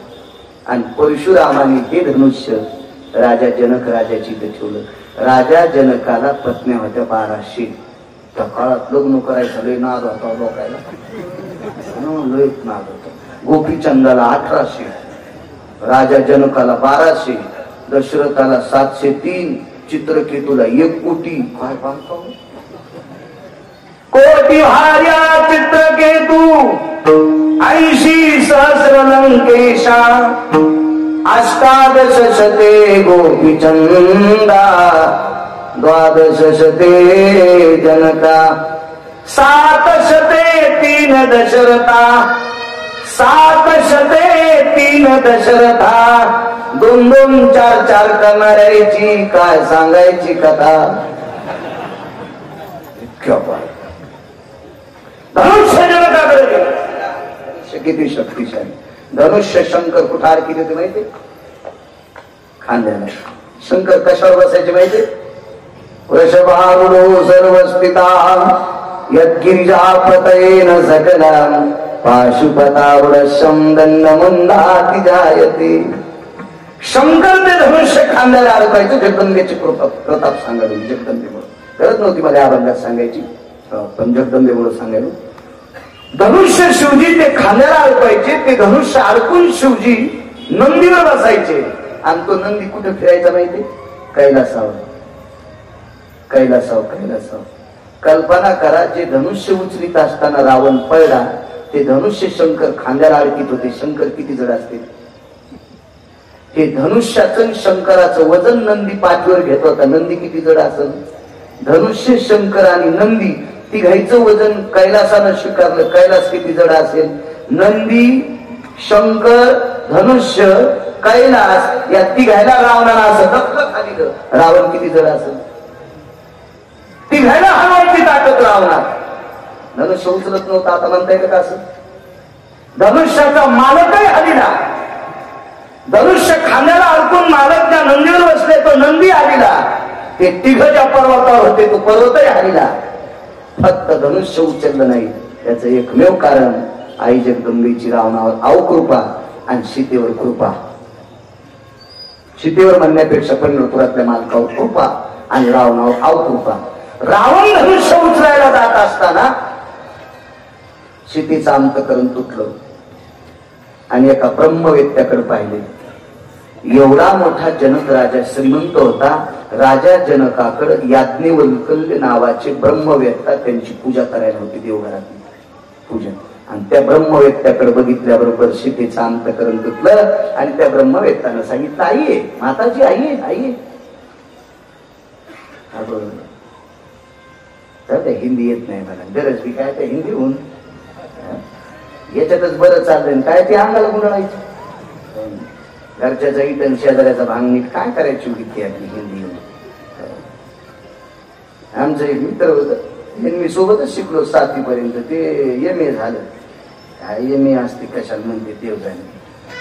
Speaker 1: आणि परशुरामाने हे धनुष्य राजा जनक राजाची इथे ठेवलं. राजा जनकाला पत्न्या होत्या 1200. त्या काळात लग्न करायचं लय नाद होता लोकायला, लय नाद होता. गोपीचंदाला 1800, राजा जनकाला 1200, दशरथाला 703, चित्रकेतूला 1 कोटी. काय पाहतो, कोटी भार्या चित्रकेतू 80 सहस्र लंकेशा, 18 शते गोपीचंदा, 12 शते जनका, 7 शते 3 दशरथा, 7 शते 3 दशरथा. 2-2, 4-4 करणाऱ्याची काय सांगायची कथा. धनुष्य जनकाकडे किती शक्तिशाली. धनुष्य शंकर कुठार किती होते माहिती? खांद्याला. शंकर कशावर बसायचे माहिती? वृषभारूढो सर्वस्थिता यद्गिरिजापतयेन सकला पाशुपतावृषं दंडमुंडाति जायते. शंकर ते धनुष्य खांद्याला अडकायचं. जगदंबेची प्रताप सांगायला जगदंबेमुळे करत नव्हती मला अभंगात सांगायची, पण जगदंबेमुळे सांगायला. धनुष्य शिवजी ते खांद्याला अडकायचे. ते धनुष्य अडकून शिवजी नंदीवर बसायचे. आणि तो नंदी कुठे फिरायचा माहिती? कैलासावर. कैलासावर कैलासावर. कल्पना करा, जे धनुष्य उचलीत असताना रावण पळला, ते धनुष्य शंकर खांद्याला अडकीत होते. शंकर किती जड असते? हे धनुष्याचं शंकराचं वजन नंदी पाठीवर घेत होता. नंदी किती जड असेल? धनुष्य शंकर आणि नंदी तिघायचं वजन कैलासानं स्वीकारलं. कैलास किती जड असेल? नंदी, शंकर, धनुष्य, कैलास या तिघायला रावणाला असं धक्का खाली. रावण किती जड असेल? तिघायला हलवायची ताकद रावणात. धनुष्य उचलत नव्हता. आता म्हणता येईल का असं? धनुष्याचा मालकही हलीला. धनुष्य खांद्याला अडकून मालक त्या नंदीवर बसले, तो नंदी हलीला. ते तिघ ज्या पर्वतावर होते तो पर्वतही हलीला. फक्त धनुष्य उचललं नाही. त्याचं एकमेव कारण आई जगदंबेची रावणावर अवकृपा आणि सीतेवर कृपा. सीतेवर म्हणण्यापेक्षा पंढरपुरातल्या मालकावर कृपा आणि रावणावर अवकृपा. रावण धनुष्य उचलायला जात असताना सीतेचं अंतःकरण तुटलं आणि एका ब्रह्मवेत्याकडे पाहिले. एवढा मोठा जनक राजा श्रीमंत होता. राजा जनकाकडे याज्ञवल्क्य नावाचे ब्रह्मवेत्ता त्यांची पूजा करायला होती, देवघरातली पूजा. आणि त्या ब्रह्मवेत्याकडे बघितल्याबरोबर सीतेचं अंतःकरण तुटलं आणि त्या ब्रह्मवेत्तानं सांगितलं, आई आहे, माताजी आई आहे, आई आहे. तर ते हिंदी येत नाही मला, गरज बी काय, ते हिंदी होऊन याच्यातच बरं चाललंय. काय ते अंगाला गुंडाळायचं, घरच्याचा इटन शेजाऱ्याचा भांगणीट काय करायची होती आपली हिंदी येऊन. आमचं एक मित्र होत, मी सोबतच शिकलो 7वी पर्यंत. ते MA झालं. काय MA असते कशाला म्हणते देव जाणे.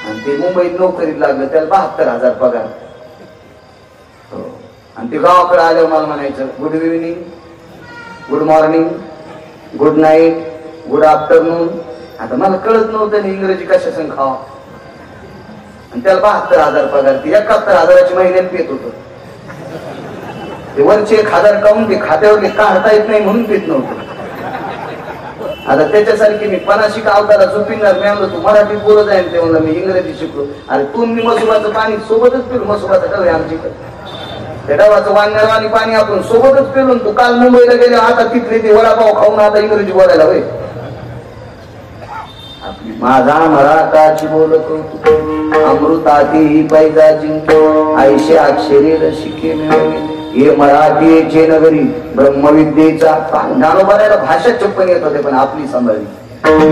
Speaker 1: आणि ते मुंबईत नोकरीत लागलं, त्याला 72,000 पगार. हो. आणि ते गावाकडे आल्यावर मला म्हणायचं, good evening, good morning, good night, good afternoon. आता मला कळत नव्हतं ना इंग्रजी कशा संग खावा. आणि त्याला 72,000 पगार. ती 71,000ची महिन्यात पेत होत. ते वरचे 1,000 काढून ते खात्यावर काढता येत नाही म्हणून पेत नव्हतं. आता त्याच्यासारखी मी 50 अवतारा झोपिणार. मी म्हणलं तू मराठीत बोलत आहे, ते म्हणलं मी इंग्रजी शिकलो. अरे तू मी मसुबाचं पाणी सोबतच पिलो. मसुबाचा डव आहे आमच्याकडे, त्या डवाचं वांगण आणि पाणी आपण सोबतच पिलो. तू काल मुंबईला गेले, आता तिथले ते वडापाव खाऊन आता इंग्रजी बोलायला होय. आपली माझा मराठाची बोलतो अमृताती पैजा जिंको, ऐशे अक्षरी रसिके मिळवे. हे मराठीचे नगरी ब्रह्मविद्येचा ज्ञानोबाला भाषा चप्पन येत होते, पण आपली सांभाळली.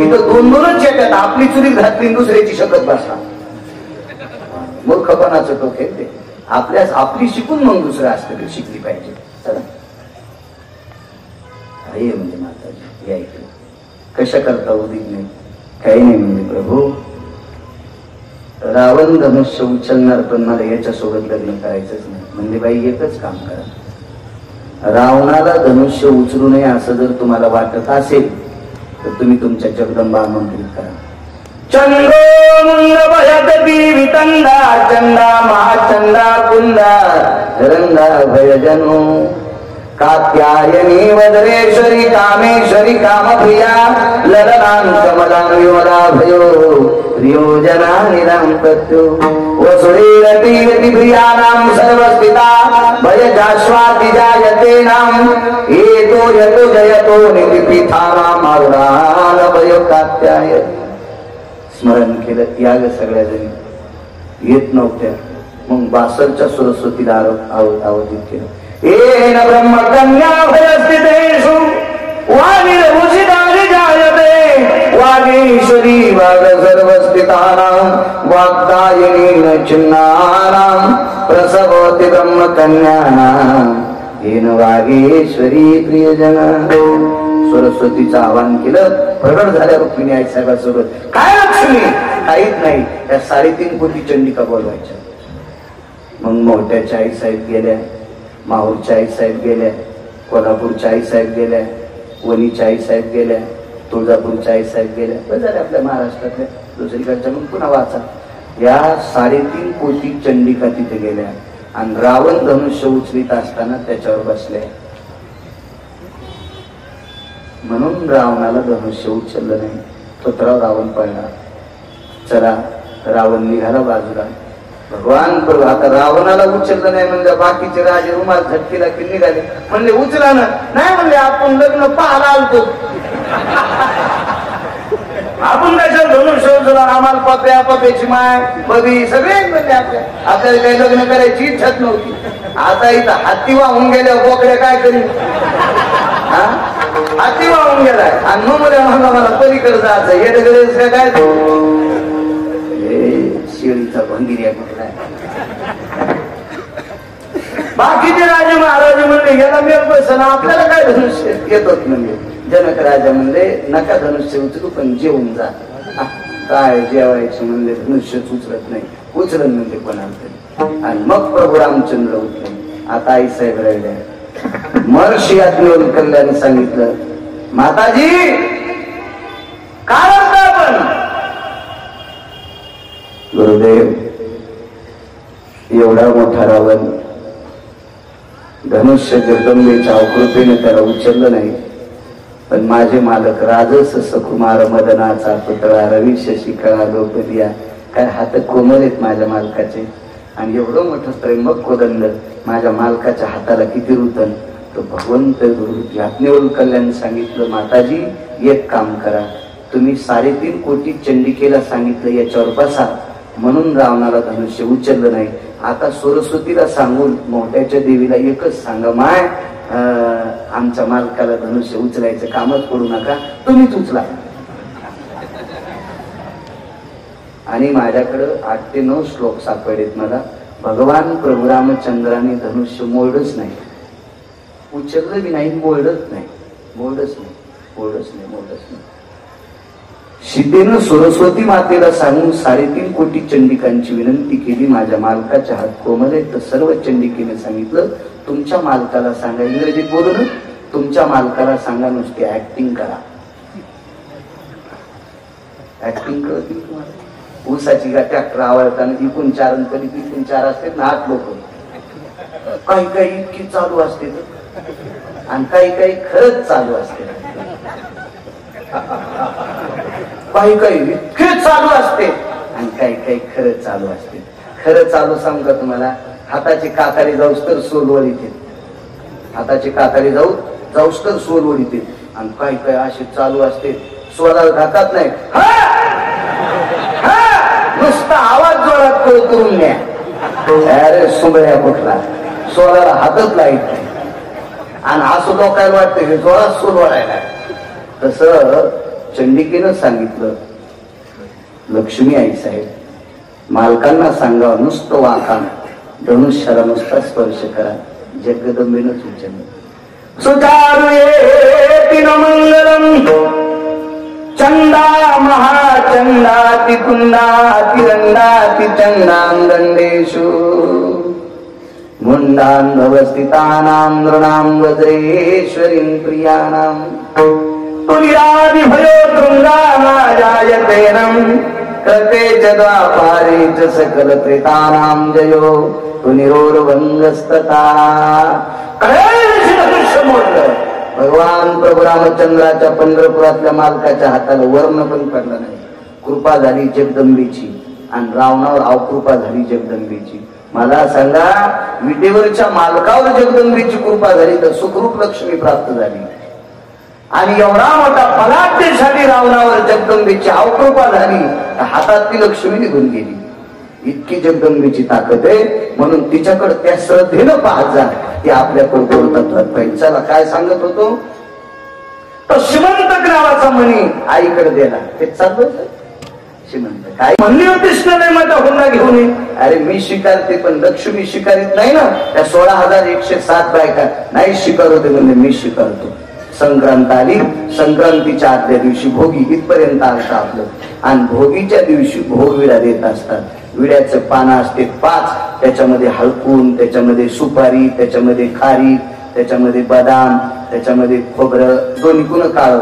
Speaker 1: इथं 2-2च येतात. आपली चुरी घातली, दुसऱ्याची शकत बसला. मूर्खपणाचं तो खेळते. आपली शिकून मग दुसरं असतं शिकली पाहिजे. चला हे म्हणजे माताजी या इकडे कशा करता उदित नाही, काही नाही. म्हणजे प्रभू रावण धनुष्य उचलणार, पण मला याच्यासोबत लग्न करायचंच नाही. म्हणजे बाई एकच काम करा, रावणाला धनुष्य उचलू नये असं जर तुम्हाला वाटत असेल तर तुम्ही तुमच्या जगदंबा आमंत्रित करा. चंद्रो मुंड भयदती वितंदा चंदा महाचंदा कुंदा रंगा भयजनो कात्यायनी वज्रेश्वरी कामेश्वरी कामप्रिया ललनां कमलां विमला भयो प्रियोजना निरांपत्यो वसुरेरतीरति प्रियानां सर्वस्थिता भयजाश्वाति जायते नाम एतो यतो जयतो निधिपितानां मारुणान भयो कात्याय. स्मरण केलं याग सगळ्या जणी येत नव्हत्या. मग 62च्या सरस्वतीला आवाजित केलं. येन ब्रह्मकन्या भयस्थितेषु वाणीरभूषितानि जायते वागीश्वरी वाग सर्वस्थितानां वाग्दायिनीन चिन्नानां प्रसवति ब्रह्मकन्यानां येन वागेश्वरी प्रियजना. सरस्वतीचं आवाहन केलं. प्रगट झाल्या रुक्मिणी आई साहेबांसोबत. काय लक्ष्मी, काहीच नाही. त्या 3.5 कोटी चंडिका बोलवायच्या. मग मोठ्याच्या आई साहेब गेल्या, माहूरच्या आई साहेब गेल्या, कोल्हापूरच्या आई साहेब गेल्या, वणीच्या आई साहेब गेल्या, तुळजापूरच्या आई साहेब गेल्या. बस झाल्या आपल्या महाराष्ट्रातल्या. दुसरीकडच्या मग पुन्हा वाचा. या 3.5 कोटी चंडिका तिथे गेल्या आणि रावण धनुष्य उचलीत असताना त्याच्यावर बसल्या. म्हणून रावणाला धनुष्य उचललं नाही. तोत्राव रावण पडला. चला रावण निघाला बाजूला. भगवान प्रभू आता रावणाला उचललं नाही म्हणजे बाकीचे राजे रुमाल झटकेला की निघाले. म्हणले उचला ना. नाही म्हणले आपण लग्न पाहायला आलतो. आपण कशाला धनुष्य उचला, आम्हाला पप्या पप्याची माय बबी सगळे म्हणले. आपल्याला काही लग्न करायची इच्छाच नव्हती. आता इथं हत्ती वाहून गेल्या बोकड्या काय करी, हाती वाहून गेलाय. आणि मग मला पलीकडे जायचं हे डगरे काय शेळीचा भंगिर्या कुठलाय. बाकीचे राजे महाराज म्हणले गेला मेल बसन, आपल्याला काय धनुष्य येतच म्हणजे. जनक राजा म्हणले नका धनुष्य उचलू, पण जेवून जा. काय जेवायचं म्हणले धनुष्यच उचलत नाही. उचलन म्हणजे कोणाला. आणि मग प्रभू रामचंद्र उठले. आता आई साहेब राहिल्या. महर्षी याज्ञवल्क्याने सांगितलं, माताजी काय म्हणता आपण. गुरुदेव एवढा मोठा रावण धनुष्य जगदंबेच्या कृपेने त्याला उचललं नाही. पण माझे मालक राजस सकुमार मदनाचा पुतळा रवी शशिकळा लोकदिया, काय हात कोमल आहेत माझ्या मालकाचे. आणि एवढं मोठं त्र्यंबक कोदंड माझ्या मालकाच्या हाताला किती रुतन. तो भगवंत याज्ञवल्क्य कल्याण सांगितलं, माताजी एक काम करा, तुम्ही 3.5 कोटी चंडिकेला सांगितलं याच्यावर बसा, म्हणून रावणाला धनुष्य उचललं नाही. आता सरस्वतीला सांगून मोठ्याच्या देवीला एकच सांगा, माय आमच्या मालकाला धनुष्य उचलायचं कामच पडू नका, तुम्हीच उचला. आणि माझ्याकडं 8 ते 9 श्लोक सापडलेत मला. भगवान प्रभू रामचंद्राने धनुष्य मोडच नाही, उचललं बी नाही, मोडच नाही, मोडच नाही, मोडच नाही, मोडच नाही. सीतेनं सरस्वती मातेला सांगून 3.5 कोटी चंडिकांची विनंती केली, माझ्या मालकाच्या हात कोमल आहेत. तर सर्व चंडिकेने सांगितलं, तुमच्या मालकाला सांगा, इंग्रजीत बोलू ना, तुमच्या मालकाला सांगा नुसती ऍक्टिंग करा. ऍक्टिंग कळत तुम्हाला? ऊसाची ट्रॅक्टर आवडताना इकून 4 आणि कधी तिकून 4 असते ना 8 लोक, काही काही इतकी चालू असते आणि काही काही खरंच चालू असते, काही काही इतके चालू असते आणि काही काही खरंच चालू असते. खरं चालू सांगू का तुम्हाला? हाताची कातारी जाऊस तर सोलवड येते, हाताची कातारी जाऊस तर सोलवड येते. आणि काही काही असे चालू असते, स्वराला घातात नाही, नुसता आवाज जोरात करून द्या, अरे सुंबळ्या कुठला, स्वराला हातच लाईत नाही. आणि असं लोकांना वाटतं हे जोरात सोलवायला. तसं चंडिकेनं सांगितलं, लक्ष्मी आई साहेब, मालकांना सांगा नुसतं वाका, धनुष्याला नुसता स्पर्श करा, जगदंबेनंच उचललं. सुचारुयेतिनमंगलम चंदा महाचंदाति कुंडाति रंडाति चंदां दंडेषु मुंडां भवस्थितानां नृणां वज्रेश्वरीं प्रियाणां तुलिरादिभयो तृङ्गानाजायतेनं कृते च द्वापारे च सकलत्रितानां जयो तुनिरोर्भङ्गस्तथा. भगवान प्रभू रामचंद्राच्या पंढरपुरातल्या मालकाच्या हाताला वर्ण पण पडला नाही. कृपा झाली जगदंबेची आणि रावणावर अवकृपा झाली जगदंबेची. मला सांगा, विटेवरच्या मालकावर जगदंबेची कृपा झाली तर सुखरूप लक्ष्मी प्राप्त झाली. आणि एवढा मोठा बलाढ्यशाली रावणावर जगदंबेची अवकृपा झाली तर हातातली लक्ष्मी निघून गेली. इतकी जगदंबेची ताकद आहे, म्हणून तिच्याकडे त्या श्रद्धेनं पाहत जा, ती आपल्याकडे बोलतात पाहिजे. चला काय सांगत होतो, तो श्रीमंत नावाचा मणी आईकडे दिला, ते चाललं श्रीमंत काय म्हणली होती, कृष्ण माझा हुंडा घेऊन ये. अरे मी स्वीकारते, पण लक्ष्मी स्वीकारित नाही ना. त्या 16,107 बायका नाही स्वीकार होते, म्हणजे मी स्वीकारतो. संक्रांत आली, संक्रांतीच्या आदल्या दिवशी भोगी इथपर्यंत असतं आपलं, आणि भोगीच्या दिवशी भोगविडा देत असतात. विड्याचं पानं असते 5, त्याच्यामध्ये हळकून, त्याच्यामध्ये सुपारी, त्याच्यामध्ये खारी, त्याच्यामध्ये बदाम, त्याच्यामध्ये खोबरं, दोन्ही कुण काळ.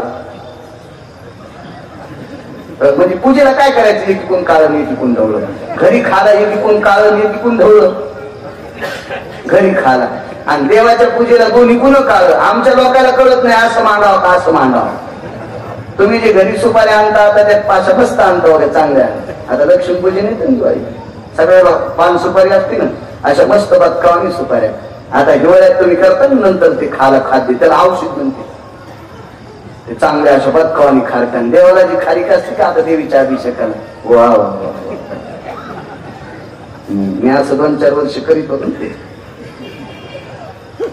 Speaker 1: म्हणजे पूजेला काय करायचं, एकीकून काळं एकीकून ढवळं. घरी खाला एकीकून काळं एकीकून ढवळं, घरी खाला. आणि देवाच्या पूजेला दोन्ही गुण काळ. आमच्या लोकांना कळत नाही, असं मांडावं का असं मांडावं. तुम्ही जे घरी सुपाऱ्या आणता, आता त्यात 5 बसता आणता वगैरे चांगल्या. आता लक्ष्मी पूजन येते दिवाळी, सगळ्या पान सुपारी असते ना, अशा मस्त बदकावानी सुपाऱ्या. आता हिवाळ्यात तुम्ही करता ना, नंतर ते खाला खाद्य, त्याला औषध म्हणते. ते चांगल्या अशा बदकावानी खारकान देवाला जी खारीक असते का, आता देवीच्या अभिषेकाला. वा वा, मी असं 2-4 वर्ष करीत होतो ते.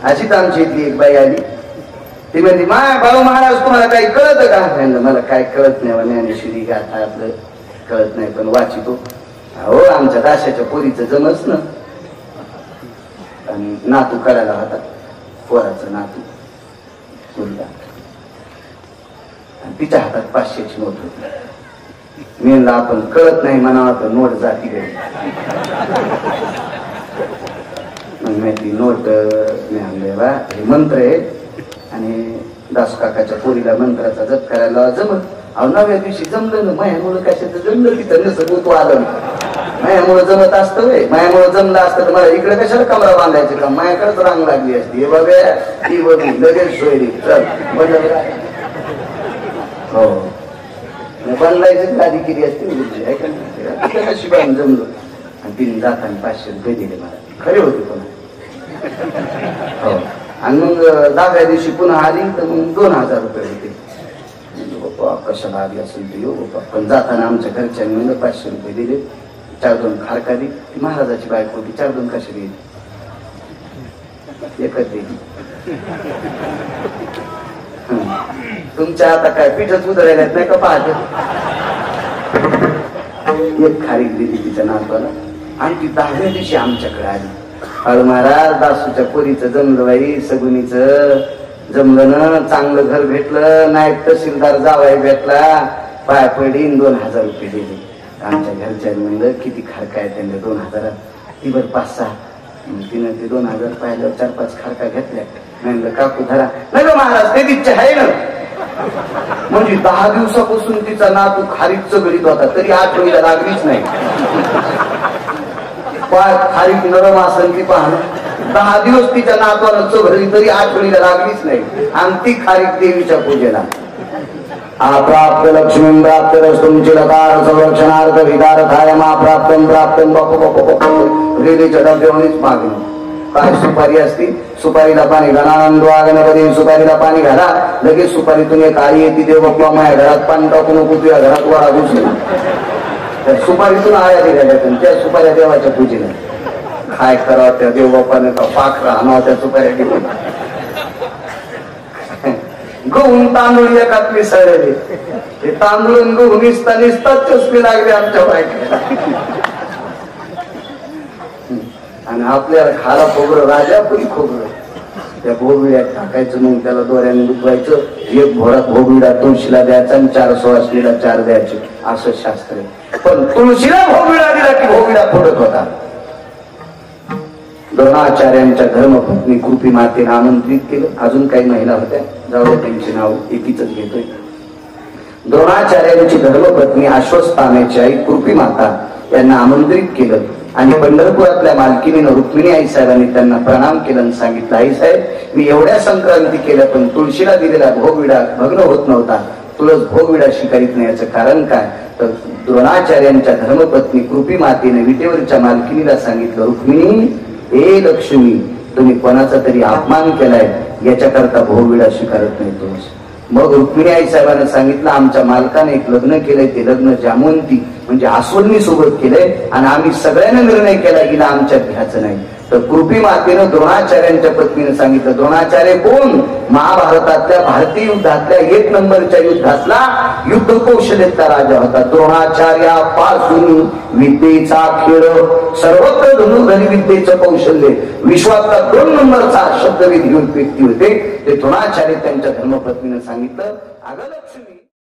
Speaker 1: अशीच आमची इथली एक बाई आली, ती म्हणते, माय बाळू महाराज तुम्हाला काही कळत का? मला काय कळत नाही, ज्ञानेश्वरी गाथा आपलं कळत नाही, पण वाचितो. हो, आमच्या दाशाच्या पोरीचं जमच ना, आणि नातू करायला होता, पोराचं नातू मुलगा, तिच्या हातात 500ची नोट होती. मी म्हणलं, आपण कळत नाही म्हणावं तर नोट जाती गेली. मग माहिती नोट मी आणलेला, हे मंत्र आहे, आणि दास काकाच्या पोरीला मंत्राचा जप करायला जमत. अहो 9व्या दिवशी जमलं ना, मायामुळं कशाचं जमलं, तिथं नसं गोतू आलं. मायामुळं जमत असतं वे, मायामुळं जमलं असतं तर मला इकडे कशाला कमरा बांधायचं का, मायाकडेच रांग लागली असती. हे बाबा ती बघू लगेच सोयरी, चल बदल. हो बनवायची आधी केली असते आहे का नाही नशिबाने जमलो आणि तिने जाताना 500 रुपये दिले मला खरे होते पण हो आणि मग 10व्या दिवशी पुन्हा आली तर मग 2000 रुपये होते बाप्पा कशाला आली असेल ती हो बाप्पा पण जाताना आमच्या घरच्यांनी म्हणलं 500 रुपये दिले 4-2 खारका दिली महाराजाची बायको होती 4-2 कशा दिली एकच दिली तुमच्या आता काय पीठच उधळायला नाही का पाहते एक खारीक दिली तिच्या नातवाला आणि ती 10व्या दिवशी आमच्याकडे आली अरे महाराज दासूच्या पोरीचं जमलं बाई सगुनीचं जमलं ना चांगलं घर भेटलं नायब तहसीलदार जावाई भेटला पाय पडीन 2000 रुपये दिले आमच्या घरच्यांनी म्हणलं किती खारका आहे त्यांना 2000 ती बर 5-6 तिनं ते 2000 पाहिल्यावर 4-5 खारका घेतल्या म्हणलं काकू धरा नाही का महाराज ते तिच्या आहे ना म्हणजे 10 दिवसापासून तिचा नातू खारीकच गडीत होता तरी आठवणीला लागलीच नाही पाय खारीक नरम असेल ती पाहणं 10 दिवस तिच्या नातवानं चघळली तरी आठवणीला लागलीच नाही आणि ती खारीक देवीच्या पूजेला अप्राप्त लक्ष्मी प्राप्त रस्तुमची लकार संरक्षणार्थ विदार्थाय प्राप्तम प्राप्तम रेल्वेच्या डब्यावरच मागणी काय सुपारी असती सुपारीला पाणी घाला गणपती सुपारीला पाणी घाला लगेच सुपारीतून एक आई येते देव बाप्पा माझ्या घरात पाणी टाकू नको तुझ्या घरात वारा घुसला त्या सुपारीतून आया दिल्या जातात त्या सुपाऱ्या देवाच्या पूजेला काय करावं त्या देव बाप्पाने का पाखरा आणावं त्या सुपाऱ्या घेऊन गहून तांदूळ एकात मिसळले ते तांदूळ गहू निसता निसताच चष्मे लागले आमच्या बायकाला आणि आपल्याला खाला खोबरं राजापुरी खोबरं त्या भोगविड्यात टाकायचं मग त्याला दोऱ्याने दुखवायचं एक भोगविडा तुळशीला द्यायचा आणि 4 सुवासिनीला 4 द्यायचे असं शास्त्र आहे पण तुळशीला भोगविडा दिला की भोगविडा फोडत होता द्रोणाचार्यांच्या धर्मपत्नी कृपी मातेने आमंत्रित केलं अजून काही महिला होत्या जाऊ त्यांची नाव एकीच घेतोय द्रोणाचार्यांची धर्मपत्नी अश्वस्थानाची आई कृपी माता यांना आमंत्रित केलं आणि पंढरपुरातल्या मालकीनीनं रुक्मिणी आई साहेबांनी त्यांना प्रणाम केलं आणि सांगितलं आई साहेब मी एवढ्या संक्रांती केल्या पण तुळशीला दिलेला भोगविडा भग्न होत नव्हता तुळस भोगविडा स्वीकारित नाही याचं कारण काय तर द्रोणाचार्यांच्या धर्मपत्नी कृपी मातेने विटेवरच्या मालकीनीला सांगितलं रुक्मिणी हे लक्ष्मी तुम्ही कोणाचा तरी अपमान केलाय याच्याकरता भोगविडा स्वीकारत नाही तुळस मग रुक्मिणी आई साहेबांना सांगितलं आमच्या मालकाने एक लग्न केलंय ते लग्न जामवंती म्हणजे आसवनी सोबत केलंय आणि आम्ही सगळ्यांना निर्णय केला गेला आमच्यात घ्यायचं नाही तर कृपी मातेनं द्रोणाचार्यांच्या पत्नीने सांगितलं द्रोणाचार्य कोण महाभारतातल्या भारतीय युद्धातल्या 1 नंबरच्या युद्धातला युद्ध कौशल्याचा राजा होता द्रोणाचार्यापासून विद्येचा खेळ सर्वत्र धनुर्धरी विद्येचं कौशल्य विश्वातला 2 नंबरचा शब्दविधी व्यक्ती होते ते द्रोणाचार्य त्यांच्या धर्मपत्नीने सांगितलं अगं लक्ष्मी